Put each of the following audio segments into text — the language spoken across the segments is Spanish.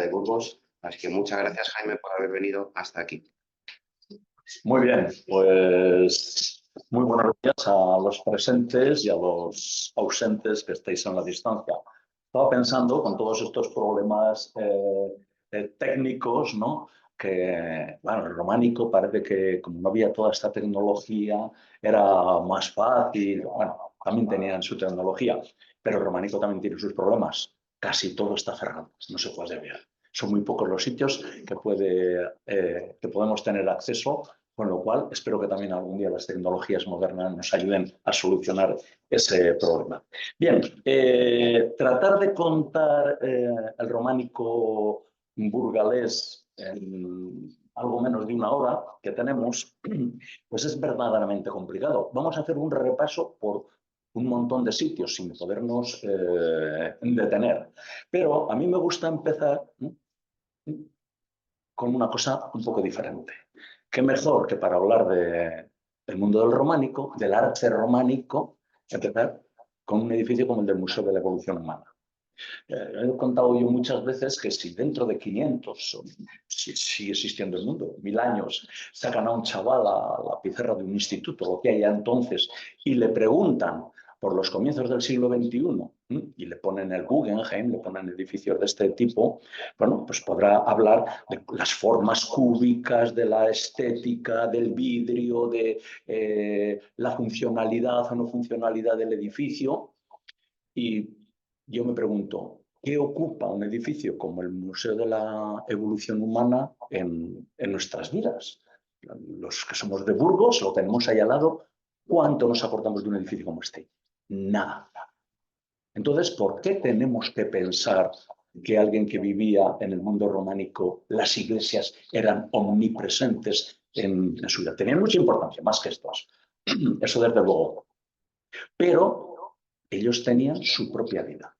de Burgos. Así que muchas gracias, Jaime, por haber venido hasta aquí. Muy bien, pues muy buenos días a los presentes y a los ausentes que estáis en la distancia. Estaba pensando con todos estos problemas técnicos, ¿no? Que, bueno, el románico parece que como no había toda esta tecnología, era más fácil. Bueno, también tenían su tecnología, pero el románico también tiene sus problemas. Casi todo está cerrado, no se puede ver. Son muy pocos los sitios que podemos tener acceso, con lo cual espero que también algún día las tecnologías modernas nos ayuden a solucionar ese problema. Bien, tratar de contar el románico burgalés en algo menos de una hora que tenemos, pues es verdaderamente complicado. Vamos a hacer un repaso por un montón de sitios sin podernos detener. Pero a mí me gusta empezar con una cosa un poco diferente. ¿Qué mejor que para hablar del mundo del románico, del arte románico, empezar con un edificio como el del Museo de la Evolución Humana? He contado yo muchas veces que si dentro de 500, o si sigue existiendo el mundo, 1000 años, sacan a un chaval a la pizarra de un instituto, lo que haya entonces, y le preguntan por los comienzos del siglo XXI, y le ponen el Guggenheim, le ponen edificios de este tipo, bueno, pues podrá hablar de las formas cúbicas, de la estética, del vidrio, de la funcionalidad o no funcionalidad del edificio. Y yo me pregunto, ¿qué ocupa un edificio como el Museo de la Evolución Humana en nuestras vidas? Los que somos de Burgos, lo tenemos ahí al lado, ¿cuánto nos aportamos de un edificio como este? Nada. Entonces, ¿por qué tenemos que pensar que alguien que vivía en el mundo románico, las iglesias eran omnipresentes en su vida? Tenían mucha importancia, más que estos. Eso desde luego. Pero ellos tenían su propia vida.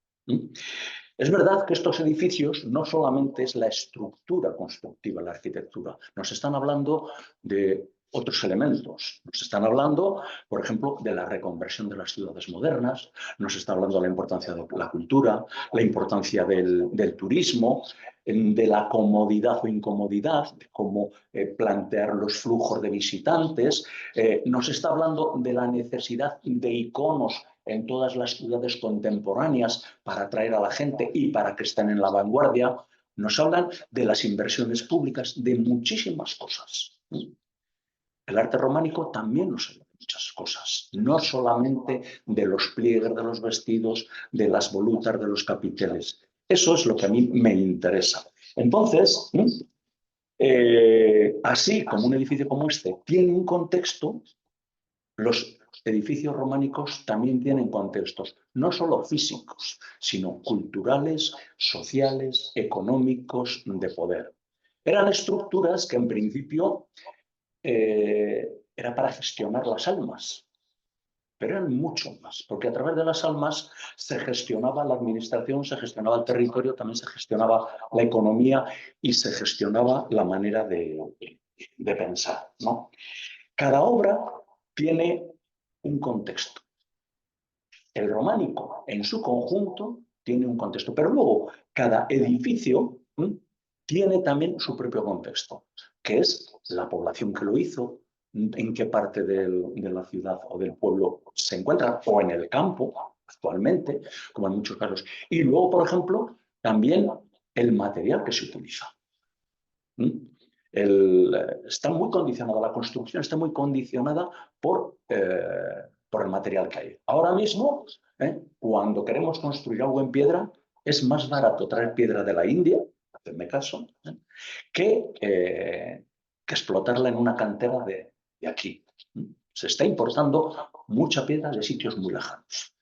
Es verdad que estos edificios no solamente es la estructura constructiva, la arquitectura, nos están hablando de otros elementos. Nos están hablando, por ejemplo, de la reconversión de las ciudades modernas, nos está hablando de la importancia de la cultura, la importancia del turismo, de la comodidad o incomodidad, de cómo plantear los flujos de visitantes. Nos está hablando de la necesidad de iconos en todas las ciudades contemporáneas para atraer a la gente y para que estén en la vanguardia. Nos hablan de las inversiones públicas, de muchísimas cosas. El arte románico también nos habla de muchas cosas, no solamente de los pliegues de los vestidos, de las volutas de los capiteles. Eso es lo que a mí me interesa. Entonces, así como un edificio como este tiene un contexto, los edificios románicos también tienen contextos, no solo físicos, sino culturales, sociales, económicos, de poder. Eran estructuras que en principio era para gestionar las almas, pero eran mucho más, porque a través de las almas se gestionaba la administración, se gestionaba el territorio, también se gestionaba la economía y se gestionaba la manera de pensar, ¿no? Cada obra tiene un contexto. El románico en su conjunto tiene un contexto, pero luego cada edificio tiene también su propio contexto, que es la población que lo hizo, en qué parte de la ciudad o del pueblo se encuentra, o en el campo actualmente, como en muchos casos. Y luego, por ejemplo, también el material que se utiliza. Está muy condicionada, la construcción está muy condicionada por el material que hay. Ahora mismo, cuando queremos construir algo en piedra, es más barato traer piedra de la India, hacerme caso, que explotarla en una cantera de aquí. Se está importando mucha piedra de sitios muy lejanos.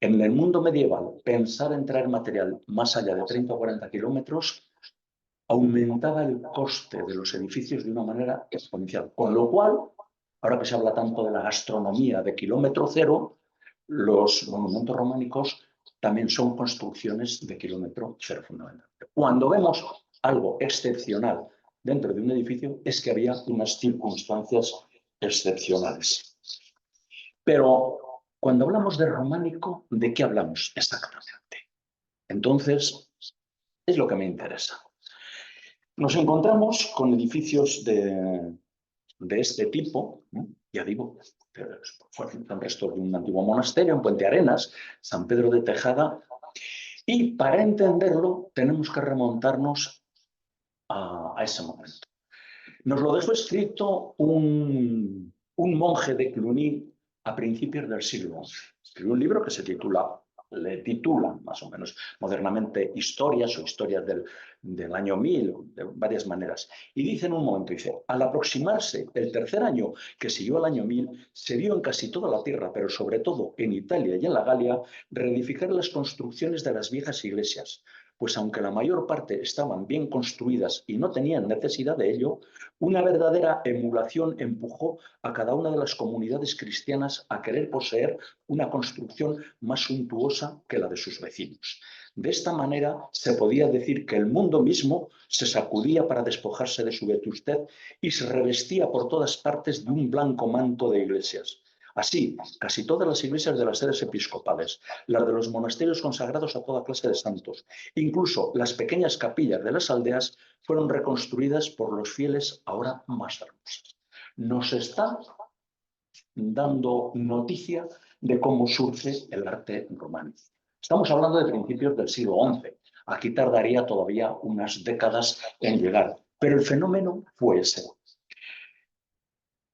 En el mundo medieval, pensar en traer material más allá de 30 o 40 kilómetros aumentaba el coste de los edificios de una manera exponencial. Con lo cual, ahora que se habla tanto de la gastronomía de kilómetro cero, los monumentos románicos también son construcciones de kilómetro cero fundamentalmente. Cuando vemos algo excepcional dentro de un edificio es que había unas circunstancias excepcionales. Pero cuando hablamos de románico, ¿de qué hablamos exactamente? Entonces, es lo que me interesa. Nos encontramos con edificios de este tipo, ¿no? Ya digo, fueron restos de un antiguo monasterio en Puente Arenas, San Pedro de Tejada, y para entenderlo tenemos que remontarnos a ese momento. Nos lo dejó escrito un monje de Cluny a principios del siglo XI. Escribió un libro que le titulan más o menos modernamente historias o historias del año 1000, de varias maneras. Y dice en un momento, dice, al aproximarse el tercer año que siguió al año 1000, se vio en casi toda la tierra, pero sobre todo en Italia y en la Galia, reedificar las construcciones de las viejas iglesias, pues aunque la mayor parte estaban bien construidas y no tenían necesidad de ello, una verdadera emulación empujó a cada una de las comunidades cristianas a querer poseer una construcción más suntuosa que la de sus vecinos. De esta manera se podía decir que el mundo mismo se sacudía para despojarse de su vetustez y se revestía por todas partes de un blanco manto de iglesias. Así, casi todas las iglesias de las sedes episcopales, las de los monasterios consagrados a toda clase de santos, incluso las pequeñas capillas de las aldeas, fueron reconstruidas por los fieles ahora más hermosas. Nos está dando noticia de cómo surge el arte románico. Estamos hablando de principios del siglo XI. Aquí tardaría todavía unas décadas en llegar, pero el fenómeno fue ese.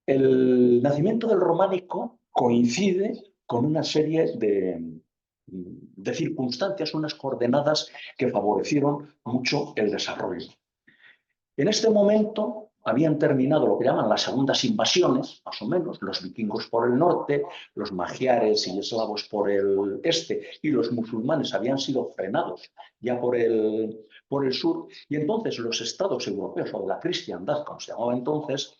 El nacimiento del románico coincide con una serie de circunstancias, unas coordenadas que favorecieron mucho el desarrollo. En este momento habían terminado lo que llaman las segundas invasiones, más o menos, los vikingos por el norte, los magiares y eslavos por el este, y los musulmanes habían sido frenados ya por el sur, y entonces los estados europeos, o de la cristiandad, como se llamaba entonces,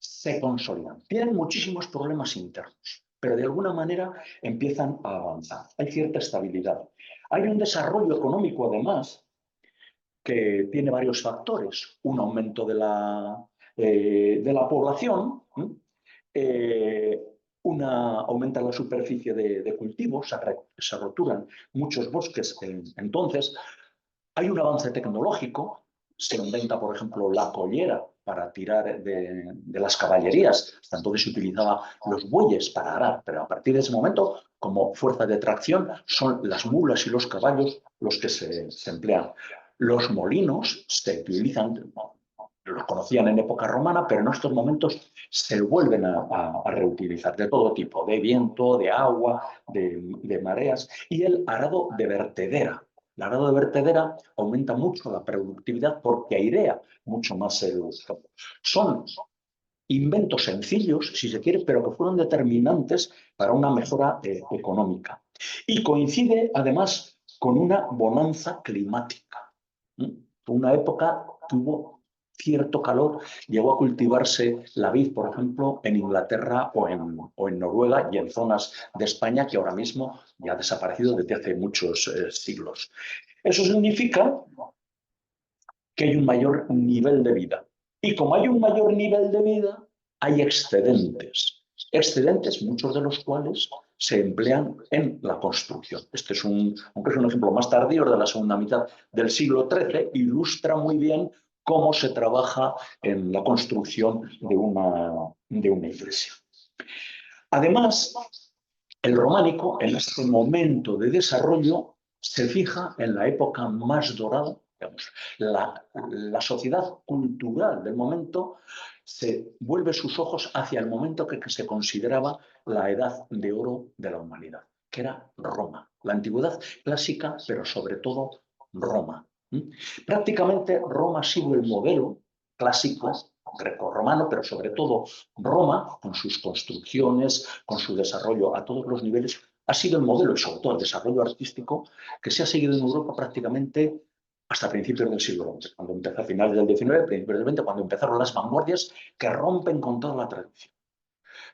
se consolidan. Tienen muchísimos problemas internos, pero de alguna manera empiezan a avanzar. Hay cierta estabilidad. Hay un desarrollo económico, además, que tiene varios factores. Un aumento de la población, aumenta la superficie de cultivos, se roturan muchos bosques. Entonces, hay un avance tecnológico, se inventa, por ejemplo, la collera para tirar de las caballerías. Hasta entonces se utilizaban los bueyes para arar, pero a partir de ese momento, como fuerza de tracción, son las mulas y los caballos los que se emplean. Los molinos se utilizan, los conocían en época romana, pero en estos momentos se vuelven a reutilizar de todo tipo, de viento, de agua, de mareas, y el arado de vertedera. El arado de vertedera aumenta mucho la productividad porque airea mucho más el campo. Son inventos sencillos, si se quiere, pero que fueron determinantes para una mejora económica. Y coincide, además, con una bonanza climática. Una época que hubo cierto calor, llegó a cultivarse la vid, por ejemplo, en Inglaterra o en Noruega y en zonas de España que ahora mismo ya ha desaparecido desde hace muchos siglos. Eso significa que hay un mayor nivel de vida. Y como hay un mayor nivel de vida, hay excedentes. Excedentes, muchos de los cuales se emplean en la construcción. Este es aunque es un ejemplo más tardío, de la segunda mitad del siglo XIII, ilustra muy bien cómo se trabaja en la construcción de una iglesia. Además, el románico, en este momento de desarrollo, se fija en la época más dorada. Digamos, la sociedad cultural del momento se vuelve sus ojos hacia el momento que se consideraba la edad de oro de la humanidad, que era Roma. La antigüedad clásica, pero sobre todo Roma. Prácticamente Roma ha sido el modelo clásico grecorromano, pero sobre todo Roma, con sus construcciones, con su desarrollo a todos los niveles, ha sido el modelo y sobre todo el desarrollo artístico que se ha seguido en Europa prácticamente hasta principios del siglo XI, cuando empezó a finales del XIX, principios del XX, cuando empezaron las vanguardias que rompen con toda la tradición.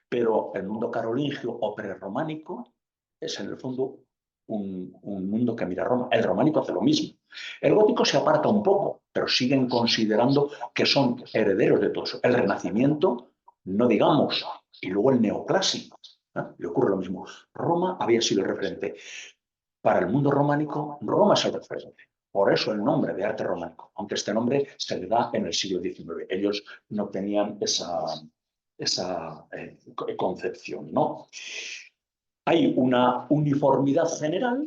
Pero el mundo carolingio o prerrománico es en el fondo un mundo que mira a Roma. El románico hace lo mismo. El gótico se aparta un poco, pero siguen considerando que son herederos de todo eso. El Renacimiento, no digamos, y luego el neoclásico. Le ocurre lo mismo. Roma había sido el referente. Para el mundo románico, Roma es el referente. Por eso el nombre de arte románico, aunque este nombre se le da en el siglo XIX. Ellos no tenían esa concepción, ¿no? Hay una uniformidad general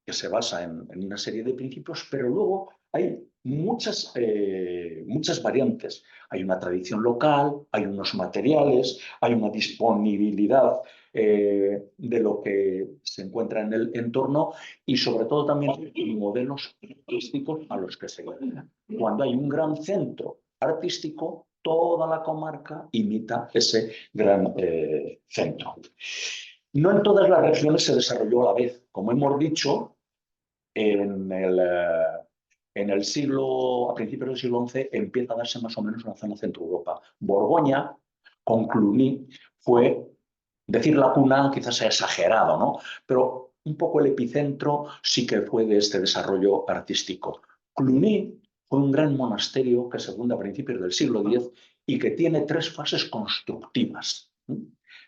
que se basa en una serie de principios, pero luego hay muchas variantes. Hay una tradición local, hay unos materiales, hay una disponibilidad de lo que se encuentra en el entorno y sobre todo también modelos artísticos a los que se llegan. Cuando hay un gran centro artístico, toda la comarca imita ese gran centro. No en todas las regiones se desarrolló a la vez. Como hemos dicho, a principios del siglo XI empieza a darse más o menos en la zona centro Europa. Borgoña, con Cluny, fue, decir la cuna quizás sea exagerado, ¿no? Pero un poco el epicentro sí que fue de este desarrollo artístico. Cluny fue un gran monasterio que se funda a principios del siglo X y que tiene 3 fases constructivas.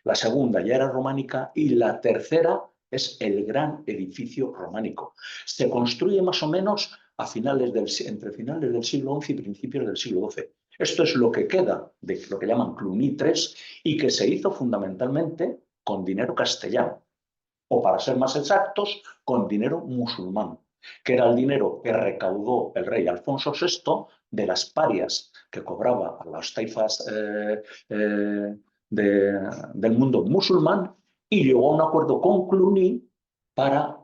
La segunda ya era románica y la tercera es el gran edificio románico. Se construye más o menos entre finales del siglo XI y principios del siglo XII. Esto es lo que queda de lo que llaman Cluny III y que se hizo fundamentalmente con dinero castellano, o para ser más exactos, con dinero musulmán, que era el dinero que recaudó el rey Alfonso VI de las parias que cobraba a las taifas del mundo musulmán y llegó a un acuerdo con Cluny para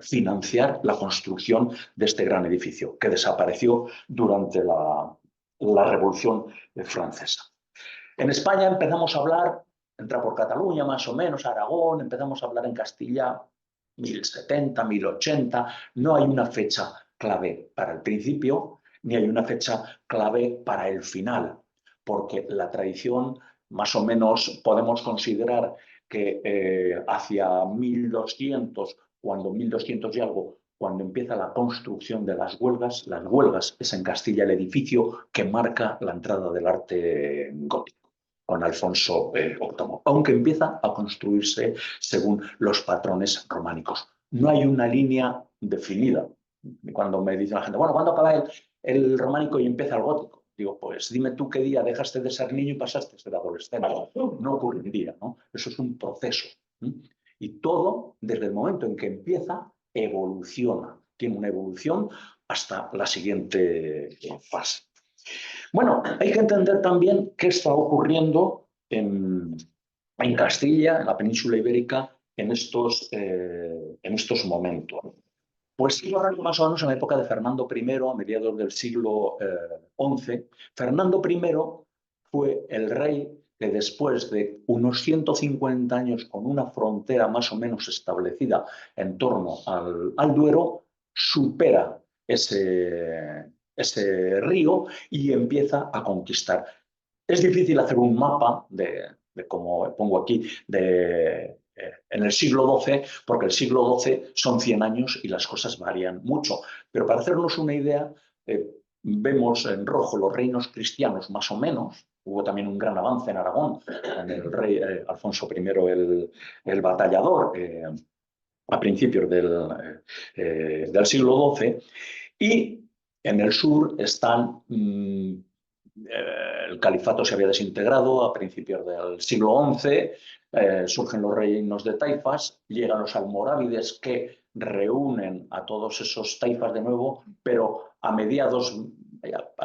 financiar la construcción de este gran edificio, que desapareció durante la Revolución Francesa. En España empezamos a hablar, entra por Cataluña más o menos, Aragón, empezamos a hablar en Castilla 1070, 1080, no hay una fecha clave para el principio, ni hay una fecha clave para el final, porque la tradición más o menos podemos considerar que hacia 1200, cuando 1200 y algo, cuando empieza la construcción de las huelgas es en Castilla el edificio que marca la entrada del arte gótico con Alfonso VIII, aunque empieza a construirse según los patrones románicos. No hay una línea definida. Cuando me dice la gente, bueno, ¿cuándo acaba el románico y empieza el gótico? Digo, pues dime tú qué día dejaste de ser niño y pasaste a ser adolescente. No ocurre un día, ¿no? Eso es un proceso. Y todo, desde el momento en que empieza, evoluciona. Tiene una evolución hasta la siguiente fase. Bueno, hay que entender también qué está ocurriendo en Castilla, en la península ibérica, en estos momentos. Pues más o menos en la época de Fernando I, a mediados del siglo XI. Fernando I fue el rey que después de unos 150 años con una frontera más o menos establecida en torno al Duero, supera ese río y empieza a conquistar. Es difícil hacer un mapa como pongo aquí, en el siglo XII, porque el siglo XII son 100 años y las cosas varían mucho. Pero para hacernos una idea, vemos en rojo los reinos cristianos más o menos. Hubo también un gran avance en Aragón, con el rey Alfonso I el Batallador, a principios del siglo XII. Y en el sur están el califato se había desintegrado a principios del siglo XI, surgen los reinos de taifas, llegan los almorávides que reúnen a todos esos taifas de nuevo, pero a mediados,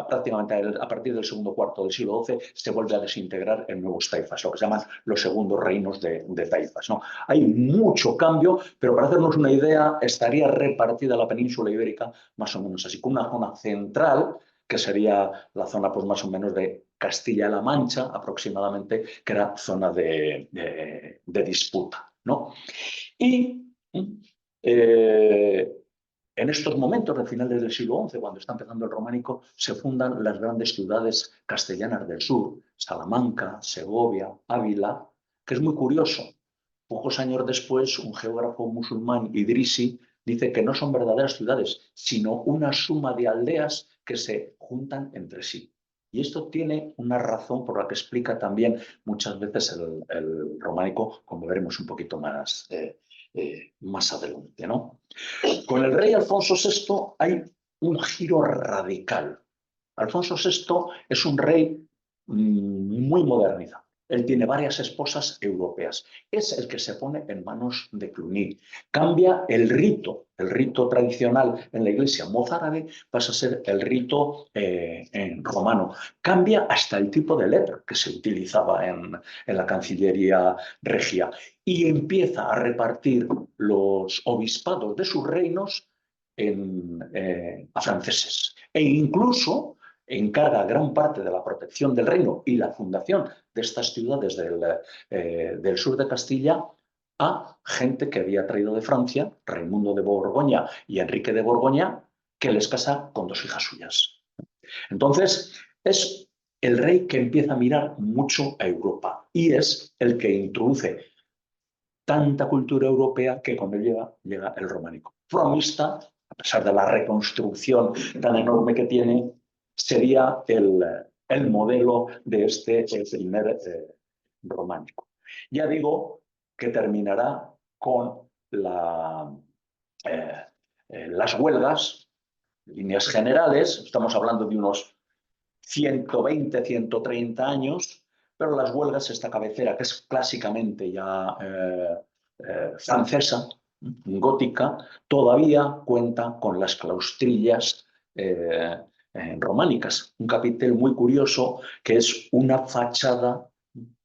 prácticamente a partir del segundo cuarto del siglo XII, se vuelve a desintegrar en nuevos taifas, lo que se llaman los segundos reinos de taifas, ¿no? Hay mucho cambio, pero para hacernos una idea, estaría repartida la península ibérica más o menos así, con una zona central, que sería la zona pues más o menos de Castilla-La Mancha, aproximadamente, que era zona de disputa, ¿no? Y en estos momentos, de finales del siglo XI, cuando está empezando el románico, se fundan las grandes ciudades castellanas del sur, Salamanca, Segovia, Ávila, que es muy curioso. Pocos años después, un geógrafo musulmán, Idrisi, dice que no son verdaderas ciudades, sino una suma de aldeas que se juntan entre sí. Y esto tiene una razón por la que explica también muchas veces el románico, como veremos un poquito más más adelante, ¿no? Con el rey Alfonso VI hay un giro radical. Alfonso VI es un rey muy modernizado. Él tiene varias esposas europeas. Es el que se pone en manos de Cluny. Cambia el rito tradicional en la iglesia mozárabe pasa a ser el rito en romano. Cambia hasta el tipo de letra que se utilizaba en la Cancillería regia y empieza a repartir los obispados de sus reinos a franceses. E incluso encarga gran parte de la protección del reino y la fundación de estas ciudades del sur de Castilla a gente que había traído de Francia, Raimundo de Borgoña y Enrique de Borgoña, que les casa con dos hijas suyas. Entonces, es el rey que empieza a mirar mucho a Europa y es el que introduce tanta cultura europea que cuando llega el románico. Fromista, a pesar de la reconstrucción tan enorme que tiene, sería el modelo de este primer románico. Ya digo que terminará con las huelgas, líneas generales, estamos hablando de unos 120, 130 años, pero las huelgas, esta cabecera, que es clásicamente ya francesa, gótica, todavía cuenta con las claustrillas románicas. Un capitel muy curioso que es una fachada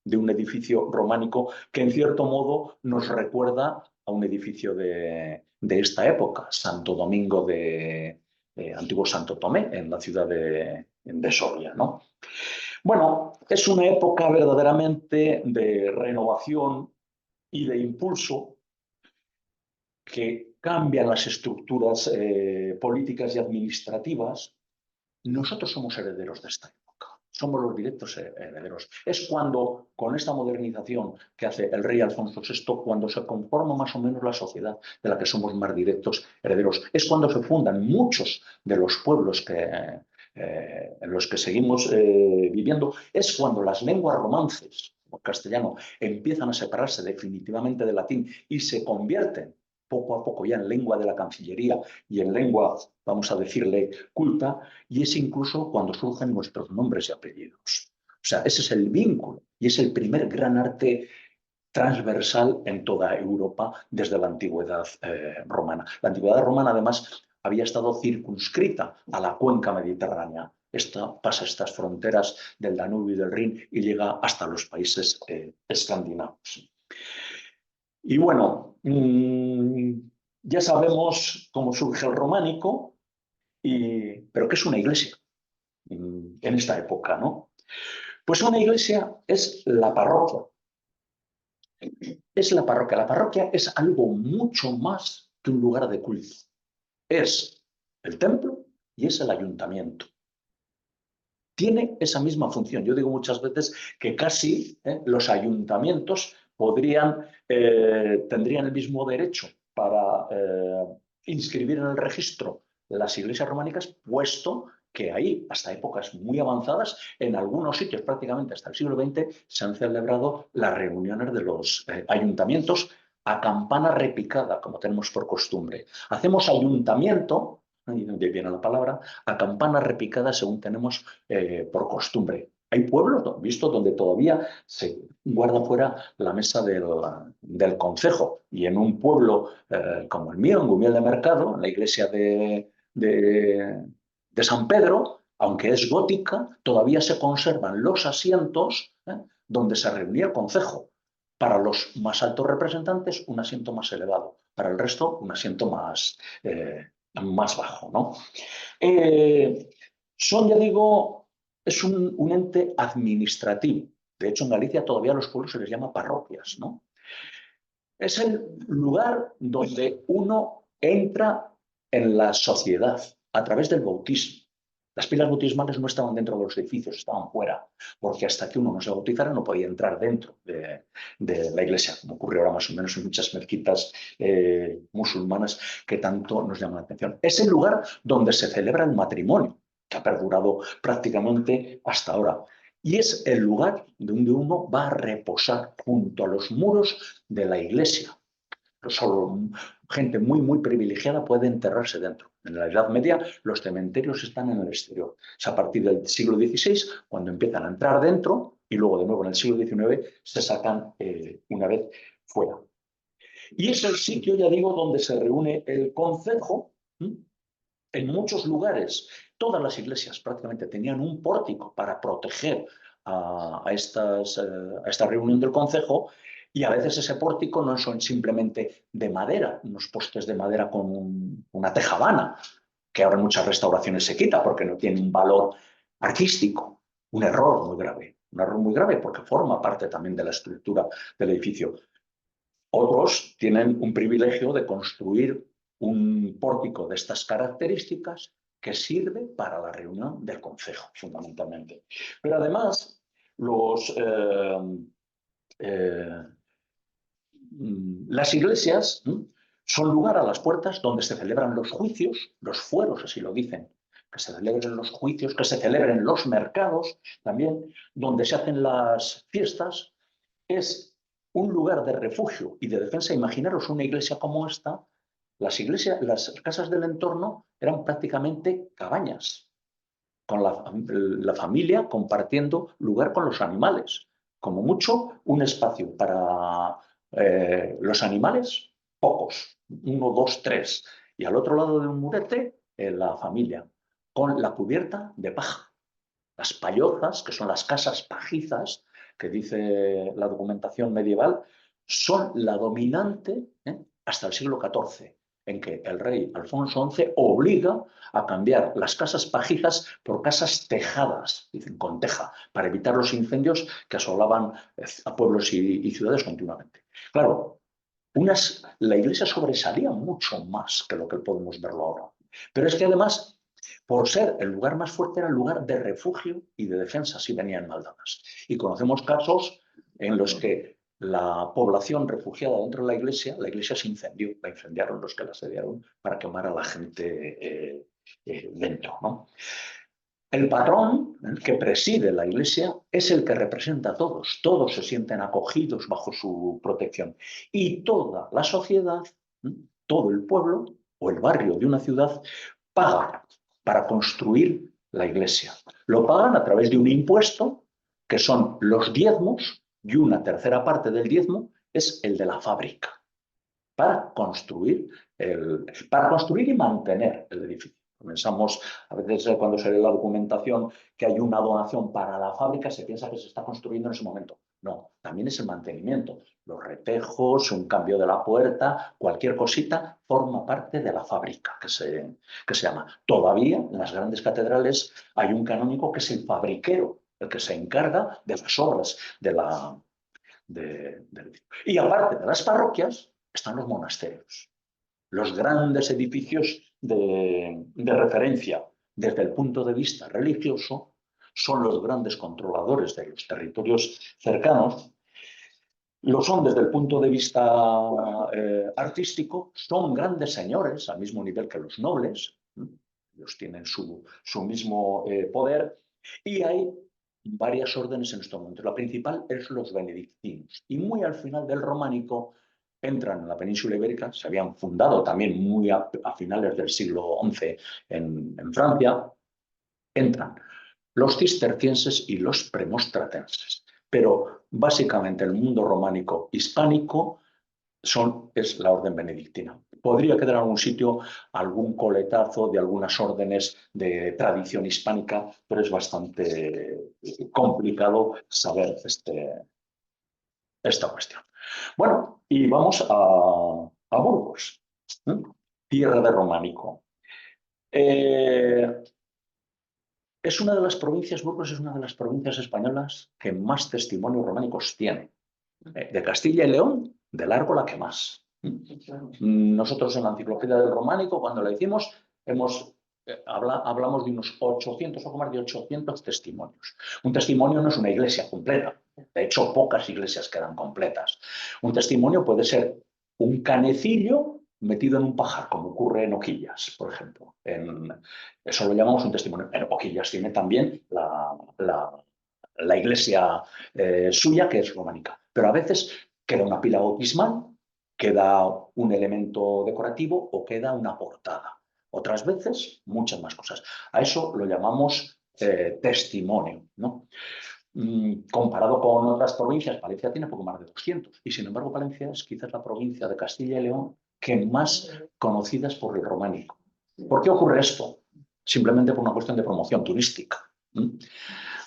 de un edificio románico que en cierto modo nos recuerda a un edificio de esta época, Santo Domingo antiguo Santo Tomé, en la ciudad de Soria, ¿no? Bueno, es una época verdaderamente de renovación y de impulso que cambian las estructuras políticas y administrativas. Nosotros somos herederos de esta época, somos los directos herederos. Es cuando, con esta modernización que hace el rey Alfonso VI, cuando se conforma más o menos la sociedad de la que somos más directos herederos. Es cuando se fundan muchos de los pueblos en los que seguimos viviendo. Es cuando las lenguas romances, como el castellano, empiezan a separarse definitivamente del latín y se convierten poco a poco ya en lengua de la Cancillería y en lengua, vamos a decirle, culta, y es incluso cuando surgen nuestros nombres y apellidos. O sea, ese es el vínculo y es el primer gran arte transversal en toda Europa desde la antigüedad romana. La antigüedad romana, además, había estado circunscrita a la cuenca mediterránea. Esta pasa estas fronteras del Danubio y del Rin y llega hasta los países escandinavos. Y bueno, ya sabemos cómo surge el románico, pero ¿qué es una iglesia en esta época, no? Pues una iglesia es la parroquia. Es la parroquia. La parroquia es algo mucho más que un lugar de culto. Es el templo y es el ayuntamiento. Tiene esa misma función. Yo digo muchas veces que casi los ayuntamientos tendrían el mismo derecho para inscribir en el registro las iglesias románicas, puesto que ahí, hasta épocas muy avanzadas, en algunos sitios, prácticamente hasta el siglo XX, se han celebrado las reuniones de los ayuntamientos a campana repicada, como tenemos por costumbre. Hacemos ayuntamiento, de ahí viene la palabra, a campana repicada según tenemos por costumbre. Hay pueblos, visto, donde todavía se guarda fuera la mesa del concejo. Y en un pueblo como el mío, en Gumiel de Mercado, en la iglesia de San Pedro, aunque es gótica, todavía se conservan los asientos donde se reunía el concejo. Para los más altos representantes, un asiento más elevado. Para el resto, un asiento más bajo, ¿no? Ya digo, es un ente administrativo. De hecho, en Galicia todavía a los pueblos se les llama parroquias, ¿no? Es el lugar donde uno entra en la sociedad a través del bautismo. Las pilas bautismales no estaban dentro de los edificios, estaban fuera, porque hasta que uno no se bautizara no podía entrar dentro de la iglesia, como ocurre ahora más o menos en muchas mezquitas musulmanas que tanto nos llaman la atención. Es el lugar donde se celebra el matrimonio, que ha perdurado prácticamente hasta ahora. Y es el lugar donde uno va a reposar junto a los muros de la iglesia. Solo gente muy, muy privilegiada puede enterrarse dentro. En la Edad Media los cementerios están en el exterior. Es a partir del siglo XVI cuando empiezan a entrar dentro y luego de nuevo en el siglo XIX se sacan una vez fuera. Y es el sitio, ya digo, donde se reúne el concejo. En muchos lugares, todas las iglesias prácticamente tenían un pórtico para proteger a esta reunión del concejo, y a veces ese pórtico no son simplemente de madera, unos postes de madera con una tejabana, que ahora en muchas restauraciones se quita porque no tiene un valor artístico. Un error muy grave porque forma parte también de la estructura del edificio. Otros tienen un privilegio de construir un pórtico de estas características que sirve para la reunión del concejo, fundamentalmente. Pero además, las iglesias son lugar a las puertas donde se celebran los juicios, los fueros, así lo dicen, que se celebren los juicios, que se celebren los mercados también, donde se hacen las fiestas. Es un lugar de refugio y de defensa. Imaginaros una iglesia como esta. Las casas del entorno eran prácticamente cabañas, con la familia compartiendo lugar con los animales. Como mucho, un espacio para los animales, pocos, 1, 2, 3. Y al otro lado de un murete, la familia, con la cubierta de paja. Las payozas, que son las casas pajizas, que dice la documentación medieval, son la dominante hasta el siglo XIV, en que el rey Alfonso XI obliga a cambiar las casas pajizas por casas tejadas, dicen con teja, para evitar los incendios que asolaban a pueblos y ciudades continuamente. Claro, la iglesia sobresalía mucho más que lo que podemos verlo ahora. Pero es que además, por ser el lugar más fuerte, era el lugar de refugio y de defensa si venían maldadas. Y conocemos casos en los que la población refugiada dentro de la iglesia se incendió, la incendiaron los que la asediaron para quemar a la gente dentro, ¿no? El patrón que preside la iglesia es el que representa a todos. Todos se sienten acogidos bajo su protección. Y toda la sociedad, todo el pueblo o el barrio de una ciudad paga para construir la iglesia. Lo pagan a través de un impuesto que son los diezmos, y una tercera parte del diezmo es el de la fábrica, para construir y mantener el edificio. Pensamos, a veces cuando se lee la documentación, que hay una donación para la fábrica, se piensa que se está construyendo en ese momento. No, también es el mantenimiento. Los retejos, un cambio de la puerta, cualquier cosita forma parte de la fábrica, que se llama. Todavía en las grandes catedrales hay un canónigo que es el fabriquero, el que se encarga de las obras del edificio. Y aparte de las parroquias, están los monasterios, los grandes edificios de referencia desde el punto de vista religioso. Son los grandes controladores de los territorios cercanos. Lo son desde el punto de vista artístico, son grandes señores al mismo nivel que los nobles. Ellos tienen su mismo poder, y hay varias órdenes en estos momentos. La principal es los benedictinos, y muy al final del románico entran en la península ibérica. Se habían fundado también muy a finales del siglo XI en Francia. Entran los cistercienses y los premostratenses. Pero básicamente el mundo románico hispánico es la orden benedictina. Podría quedar en algún sitio algún coletazo de algunas órdenes de tradición hispánica, pero es bastante complicado saber esta cuestión. Bueno, y vamos a Burgos, tierra de románico. Burgos es una de las provincias españolas que más testimonios románicos tiene. De Castilla y León, de largo la que más. Nosotros en la Enciclopedia del Románico, cuando la hicimos, hablamos de unos 800, poco más de 800 testimonios. Un testimonio no es una iglesia completa. De hecho, pocas iglesias quedan completas. Un testimonio puede ser un canecillo metido en un pajar, como ocurre en Oquillas, por ejemplo. Eso lo llamamos un testimonio. En Oquillas tiene también la iglesia suya, que es románica. Pero a veces queda una pila bautismal queda un elemento decorativo o queda una portada. Otras veces, muchas más cosas. A eso lo llamamos testimonio, ¿no? Comparado con otras provincias, Palencia tiene poco más de 200. Y sin embargo, Palencia es quizás la provincia de Castilla y León que más conocida es por el románico. ¿Por qué ocurre esto? Simplemente por una cuestión de promoción turística.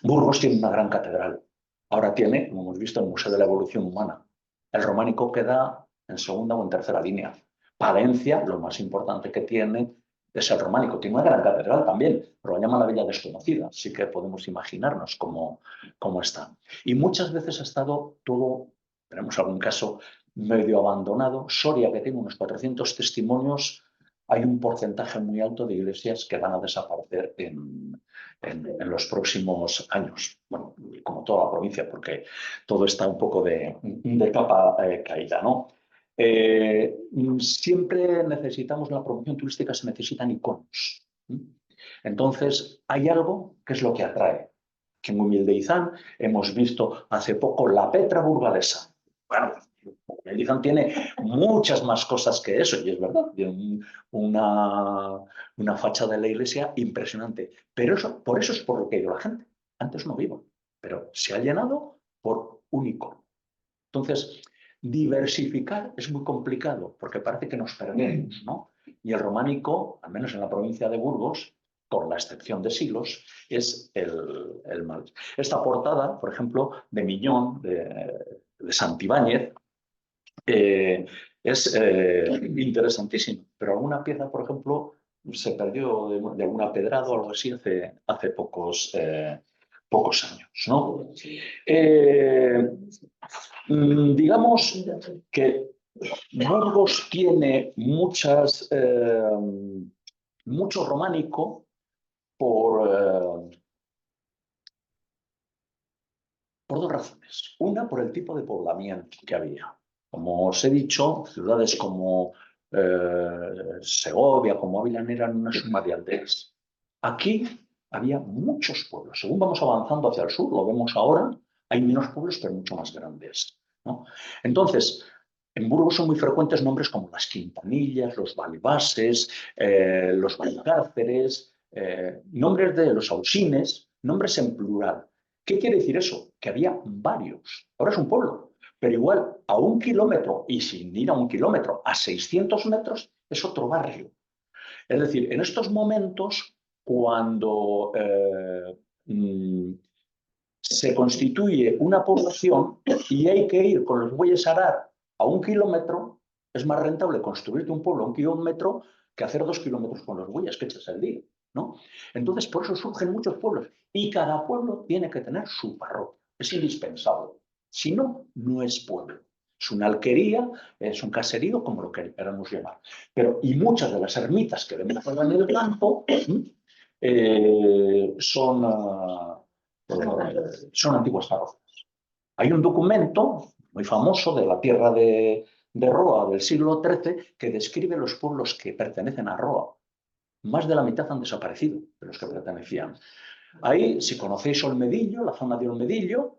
Burgos tiene una gran catedral. Ahora tiene, como hemos visto, el Museo de la Evolución Humana. El románico queda en segunda o en tercera línea. Palencia, lo más importante que tiene es el románico. Tiene una gran catedral también, pero la llaman la Villa Desconocida. Así que podemos imaginarnos cómo está. Y muchas veces ha estado todo, tenemos algún caso medio abandonado. Soria, que tiene unos 400 testimonios, hay un porcentaje muy alto de iglesias que van a desaparecer en los próximos años. Bueno, como toda la provincia, porque todo está un poco de capa caída, ¿no? Siempre necesitamos, en la promoción turística se necesitan iconos. Entonces, hay algo que es lo que atrae. Que en Humilde Izán hemos visto hace poco la Petra burgalesa. Bueno, Humilde Izán tiene muchas más cosas que eso, y es verdad, tiene una fachada de la iglesia impresionante. Pero eso, por eso es por lo que ha ido la gente. Antes no iba, pero se ha llenado por un icono. Entonces, diversificar es muy complicado porque parece que nos perdemos, ¿no? Y el románico, al menos en la provincia de Burgos, con la excepción de Silos, es el mal. Esta portada, por ejemplo, de Miñón, de Santibáñez, es interesantísima, pero alguna pieza, por ejemplo, se perdió de alguna pedrada o algo así hace pocos años, ¿no? Digamos que Burgos tiene mucho románico por dos razones. Una, por el tipo de poblamiento que había. Como os he dicho, ciudades como Segovia, como Ávila, eran una suma de aldeas. Aquí había muchos pueblos. Según vamos avanzando hacia el sur, lo vemos ahora, hay menos pueblos, pero mucho más grandes, ¿no? Entonces, en Burgos son muy frecuentes nombres como las Quintanillas, los Balbases, los Valcárceres, nombres de los Ausines, nombres en plural. ¿Qué quiere decir eso? Que había varios. Ahora es un pueblo, pero igual a 1 kilómetro, y sin ir a 1 kilómetro, a 600 metros, es otro barrio. Es decir, en estos momentos, cuando se constituye una población y hay que ir con los bueyes a arar a 1 kilómetro, es más rentable construirte un pueblo a 1 kilómetro que hacer 2 kilómetros con los bueyes que echas al día, ¿no? Entonces, por eso surgen muchos pueblos y cada pueblo tiene que tener su parroquia. Es indispensable. Si no, no es pueblo. Es una alquería, es un caserío, como lo queramos llamar. Pero, y muchas de las ermitas que vemos en el campo son antiguas parroquias. Hay un documento muy famoso de la tierra de Roa del siglo XIII que describe los pueblos que pertenecen a Roa. Más de la mitad han desaparecido de los que pertenecían. Ahí, si conocéis Olmedillo, la zona de Olmedillo,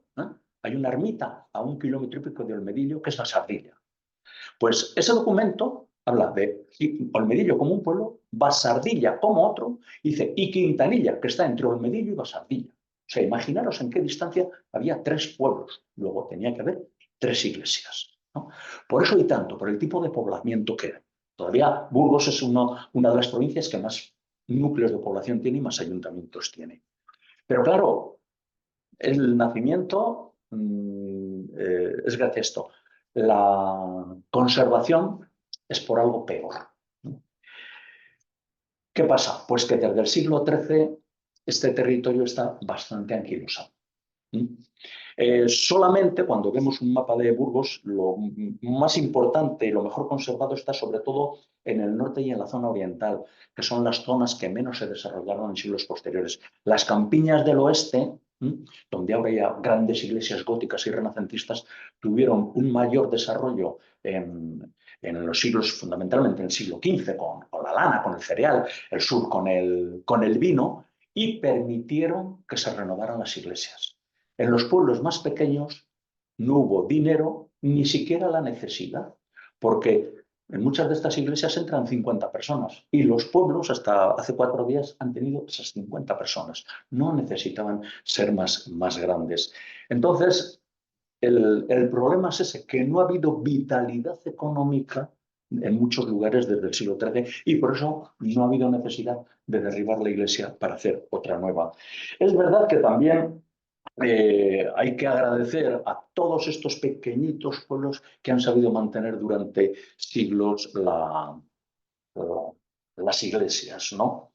hay una ermita a 1 kilómetro y pico de Olmedillo que es la Sardilla. Pues ese documento habla de Olmedillo como un pueblo, Basardilla como otro, y Quintanilla, que está entre Olmedillo y Basardilla. O sea, imaginaros en qué distancia había 3 pueblos. Luego tenía que haber 3 iglesias, ¿no? Por eso hay tanto, por el tipo de poblamiento que hay. Todavía Burgos es una de las provincias que más núcleos de población tiene y más ayuntamientos tiene. Pero claro, el nacimiento es gracias a esto. La conservación es por algo peor. ¿Qué pasa? Pues que desde el siglo XIII este territorio está bastante anquilosado. Solamente cuando vemos un mapa de Burgos, lo más importante y lo mejor conservado está sobre todo en el norte y en la zona oriental, que son las zonas que menos se desarrollaron en siglos posteriores. Las campiñas del oeste, donde ahora hay grandes iglesias góticas y renacentistas, tuvieron un mayor desarrollo en los siglos, fundamentalmente en el siglo XV, con la lana, con el cereal, el sur con el vino, y permitieron que se renovaran las iglesias. En los pueblos más pequeños no hubo dinero, ni siquiera la necesidad, porque en muchas de estas iglesias entran 50 personas y los pueblos hasta hace 4 días han tenido esas 50 personas. No necesitaban ser más grandes. Entonces, el problema es ese, que no ha habido vitalidad económica en muchos lugares desde el siglo XIII y por eso no ha habido necesidad de derribar la iglesia para hacer otra nueva. Es verdad que también hay que agradecer a todos estos pequeñitos pueblos que han sabido mantener durante siglos las iglesias, ¿no?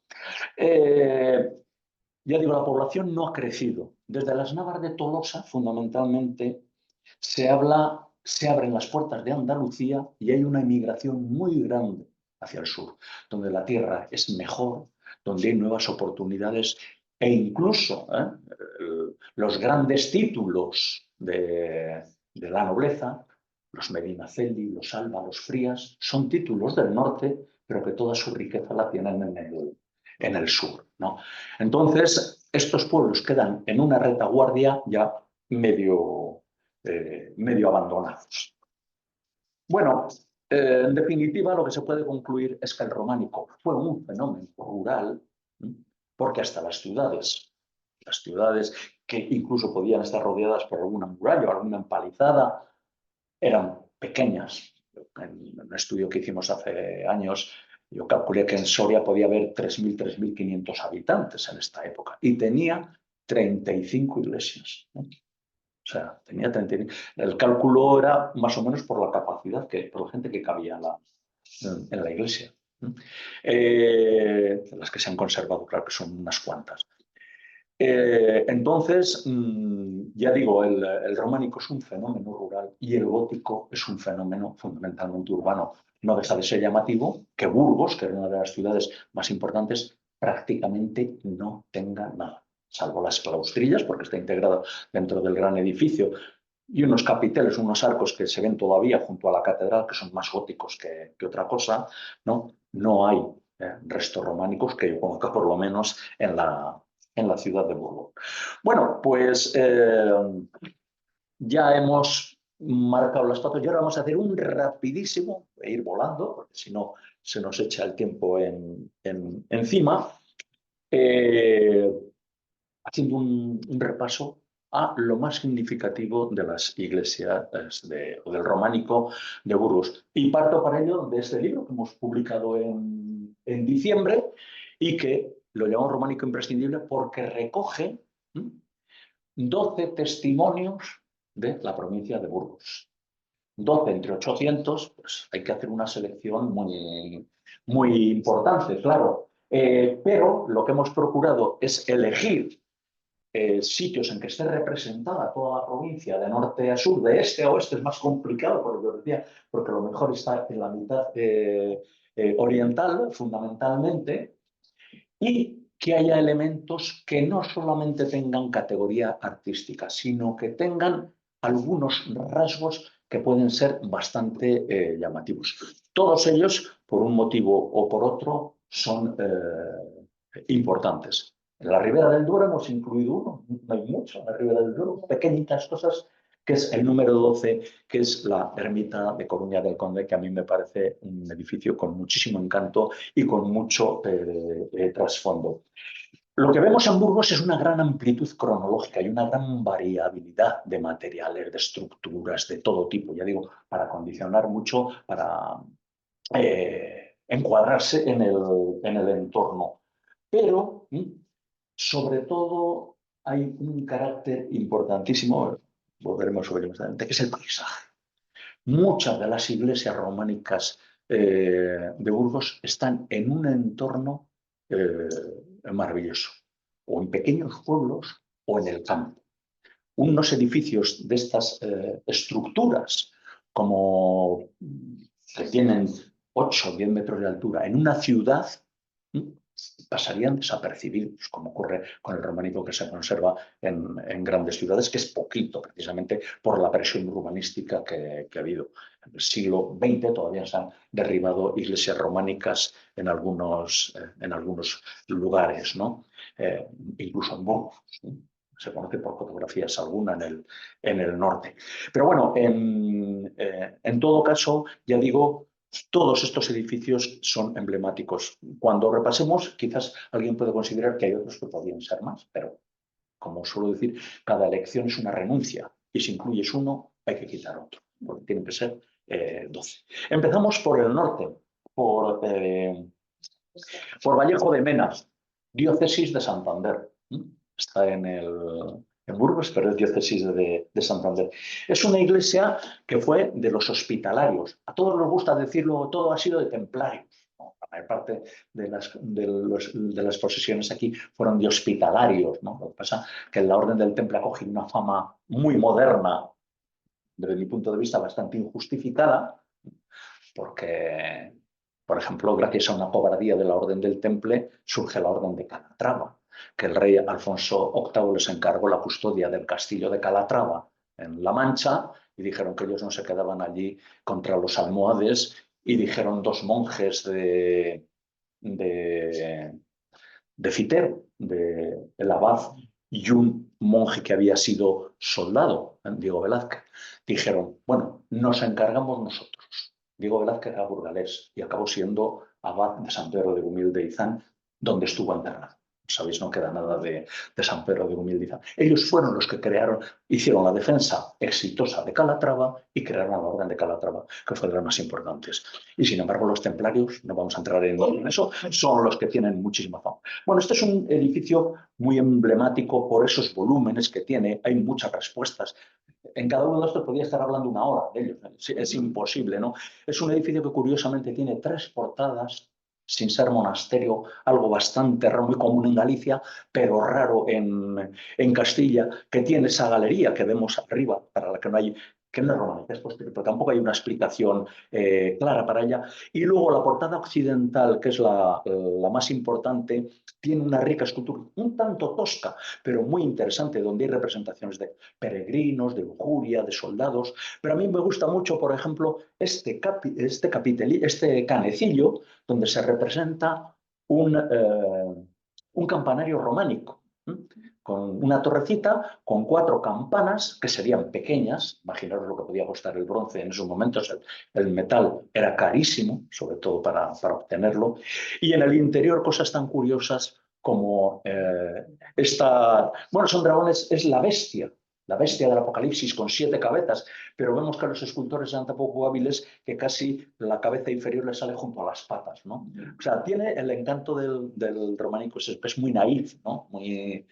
Ya digo, la población no ha crecido. Desde las Navas de Tolosa, fundamentalmente, se abren las puertas de Andalucía y hay una emigración muy grande hacia el sur, donde la tierra es mejor, donde hay nuevas oportunidades e incluso los grandes títulos de la nobleza, los Medinaceli, los Alba, los Frías, son títulos del norte, pero que toda su riqueza la tienen en el sur, ¿no? Entonces, estos pueblos quedan en una retaguardia ya medio abandonados. Bueno, en definitiva, lo que se puede concluir es que el románico fue un fenómeno rural, porque hasta las ciudades que incluso podían estar rodeadas por alguna muralla o alguna empalizada, eran pequeñas. En un estudio que hicimos hace años, yo calculé que en Soria podía haber 3.000, 3.500 habitantes en esta época y tenía 35 iglesias. O sea, tenía 35. El cálculo era más o menos por la capacidad, por la gente que cabía en la iglesia. Las que se han conservado, claro que son unas cuantas. Entonces, ya digo, el románico es un fenómeno rural y el gótico es un fenómeno fundamentalmente urbano. No deja de ser llamativo que Burgos, que era una de las ciudades más importantes, prácticamente no tenga nada, salvo las claustrillas, porque está integrado dentro del gran edificio, y unos capiteles, unos arcos que se ven todavía junto a la catedral, que son más góticos que otra cosa, ¿no? No hay restos románicos que yo conozca, por lo menos en la ciudad de Burgos. Bueno, pues ya hemos marcado las patas y ahora vamos a hacer un rapidísimo, e ir volando, porque si no se nos echa el tiempo encima, haciendo un repaso a lo más significativo de las iglesias del románico de Burgos. Y parto para ello de este libro que hemos publicado en diciembre y que lo llamamos románico imprescindible porque recoge 12 testimonios de la provincia de Burgos. 12 entre 800, pues hay que hacer una selección muy importante, claro. Pero lo que hemos procurado es elegir sitios en que esté representada toda la provincia, de norte a sur, de este a oeste es más complicado, por lo que os decía, porque lo mejor está en la mitad oriental, fundamentalmente, y que haya elementos que no solamente tengan categoría artística, sino que tengan algunos rasgos que pueden ser bastante llamativos. Todos ellos, por un motivo o por otro, son importantes. En la Ribera del Duero hemos incluido uno, no hay mucho en la Ribera del Duero, pequeñitas cosas, que es el número 12, que es la ermita de Coruña del Conde, que a mí me parece un edificio con muchísimo encanto y con mucho trasfondo. Lo que vemos en Burgos es una gran amplitud cronológica y una gran variabilidad de materiales, de estructuras, de todo tipo, ya digo, para condicionar mucho, para encuadrarse en el entorno. Pero, sobre todo, hay un carácter importantísimo, volveremos sobre ello más adelante, que es el paisaje. Muchas de las iglesias románicas de Burgos están en un entorno maravilloso, o en pequeños pueblos o en el campo. Unos edificios de estas estructuras, como que tienen 8 o 10 metros de altura, en una ciudad, pasarían desapercibidos, como ocurre con el románico que se conserva en grandes ciudades, que es poquito, precisamente por la presión urbanística que ha habido. En el siglo XX todavía se han derribado iglesias románicas en algunos lugares, ¿no? Incluso en Burgos, ¿no? se conoce por fotografías alguna en el norte. Pero bueno, en todo caso, ya digo, todos estos edificios son emblemáticos. Cuando repasemos, quizás alguien puede considerar que hay otros que podrían ser más, pero como suelo decir, cada elección es una renuncia y si incluyes uno, hay que quitar otro, porque tienen que ser 12. Empezamos por el norte, por Vallejo de Mena, diócesis de Santander. Está en Burgos, pero es diócesis de Santander. Es una iglesia que fue de los hospitalarios. A todos nos gusta decirlo, todo ha sido de templarios. ¿No? La mayor parte de las posesiones aquí fueron de hospitalarios. ¿No? Lo que pasa es que la Orden del Temple ha cogido una fama muy moderna, desde mi punto de vista bastante injustificada, porque, por ejemplo, gracias a una cobardía de la Orden del Temple, surge la Orden de Calatrava, que el rey Alfonso VIII les encargó la custodia del castillo de Calatrava en La Mancha y dijeron que ellos no se quedaban allí contra los almohades y dijeron dos monjes de Fitero, del abad, y un monje que había sido soldado, Diego Velázquez, dijeron, bueno, nos encargamos nosotros. Diego Velázquez era burgalés y acabó siendo abad de San Pedro de Gumil de Izán, donde estuvo enterrado. Sabéis, no queda nada de San Pedro de Gumil de Izán. Ellos fueron los que hicieron la defensa exitosa de Calatrava y crearon la Orden de Calatrava, que fue de las más importantes. Y sin embargo, los templarios, no vamos a entrar en eso, son los que tienen muchísima fama. Bueno, este es un edificio muy emblemático por esos volúmenes que tiene. Hay muchas respuestas. En cada uno de estos podría estar hablando una hora de ellos. Es imposible, ¿no? Es un edificio que curiosamente tiene 3 portadas, sin ser monasterio, algo bastante raro, muy común en Galicia, pero raro en Castilla, que tiene esa galería que vemos arriba, para la que no hay, que no es románica, es posterior, pero tampoco hay una explicación clara para ella. Y luego la portada occidental, que es la más importante, tiene una rica escultura, un tanto tosca, pero muy interesante, donde hay representaciones de peregrinos, de lujuria, de soldados. Pero a mí me gusta mucho, por ejemplo, este canecillo, donde se representa un campanario románico, con una torrecita con 4 campanas que serían pequeñas. Imaginaros lo que podía costar el bronce en esos momentos. El metal era carísimo, sobre todo para obtenerlo. Y en el interior cosas tan curiosas como bueno, son dragones, es la bestia del Apocalipsis con 7 cabezas, pero vemos que los escultores eran tan poco hábiles que casi la cabeza inferior le sale junto a las patas, ¿no? O sea, tiene el encanto del románico, es muy naif, ¿no? Muy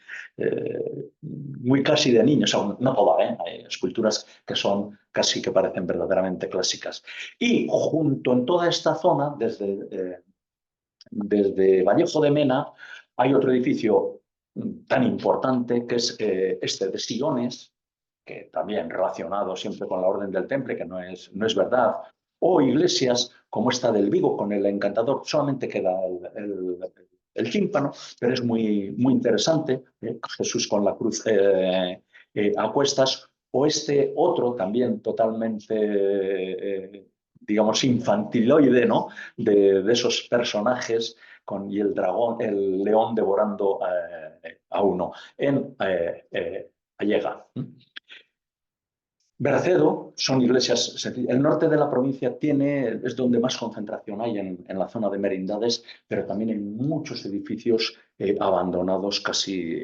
casi de niños, o sea, no toda, ¿eh? Hay esculturas que son casi que parecen verdaderamente clásicas. Y junto en toda esta zona, desde Vallejo de Mena, hay otro edificio tan importante que es este de Siones, que también relacionado siempre con la Orden del Temple, que no es verdad, o iglesias como esta del Vigo con el Encantador, solamente queda el tímpano, pero es muy, muy interesante, Jesús con la cruz a cuestas, o este otro también totalmente, digamos, infantiloide, ¿no? De esos personajes y el dragón, el león devorando a uno en Allega. Bercedo son iglesias. El norte de la provincia es donde más concentración hay en la zona de merindades, pero también hay muchos edificios abandonados, casi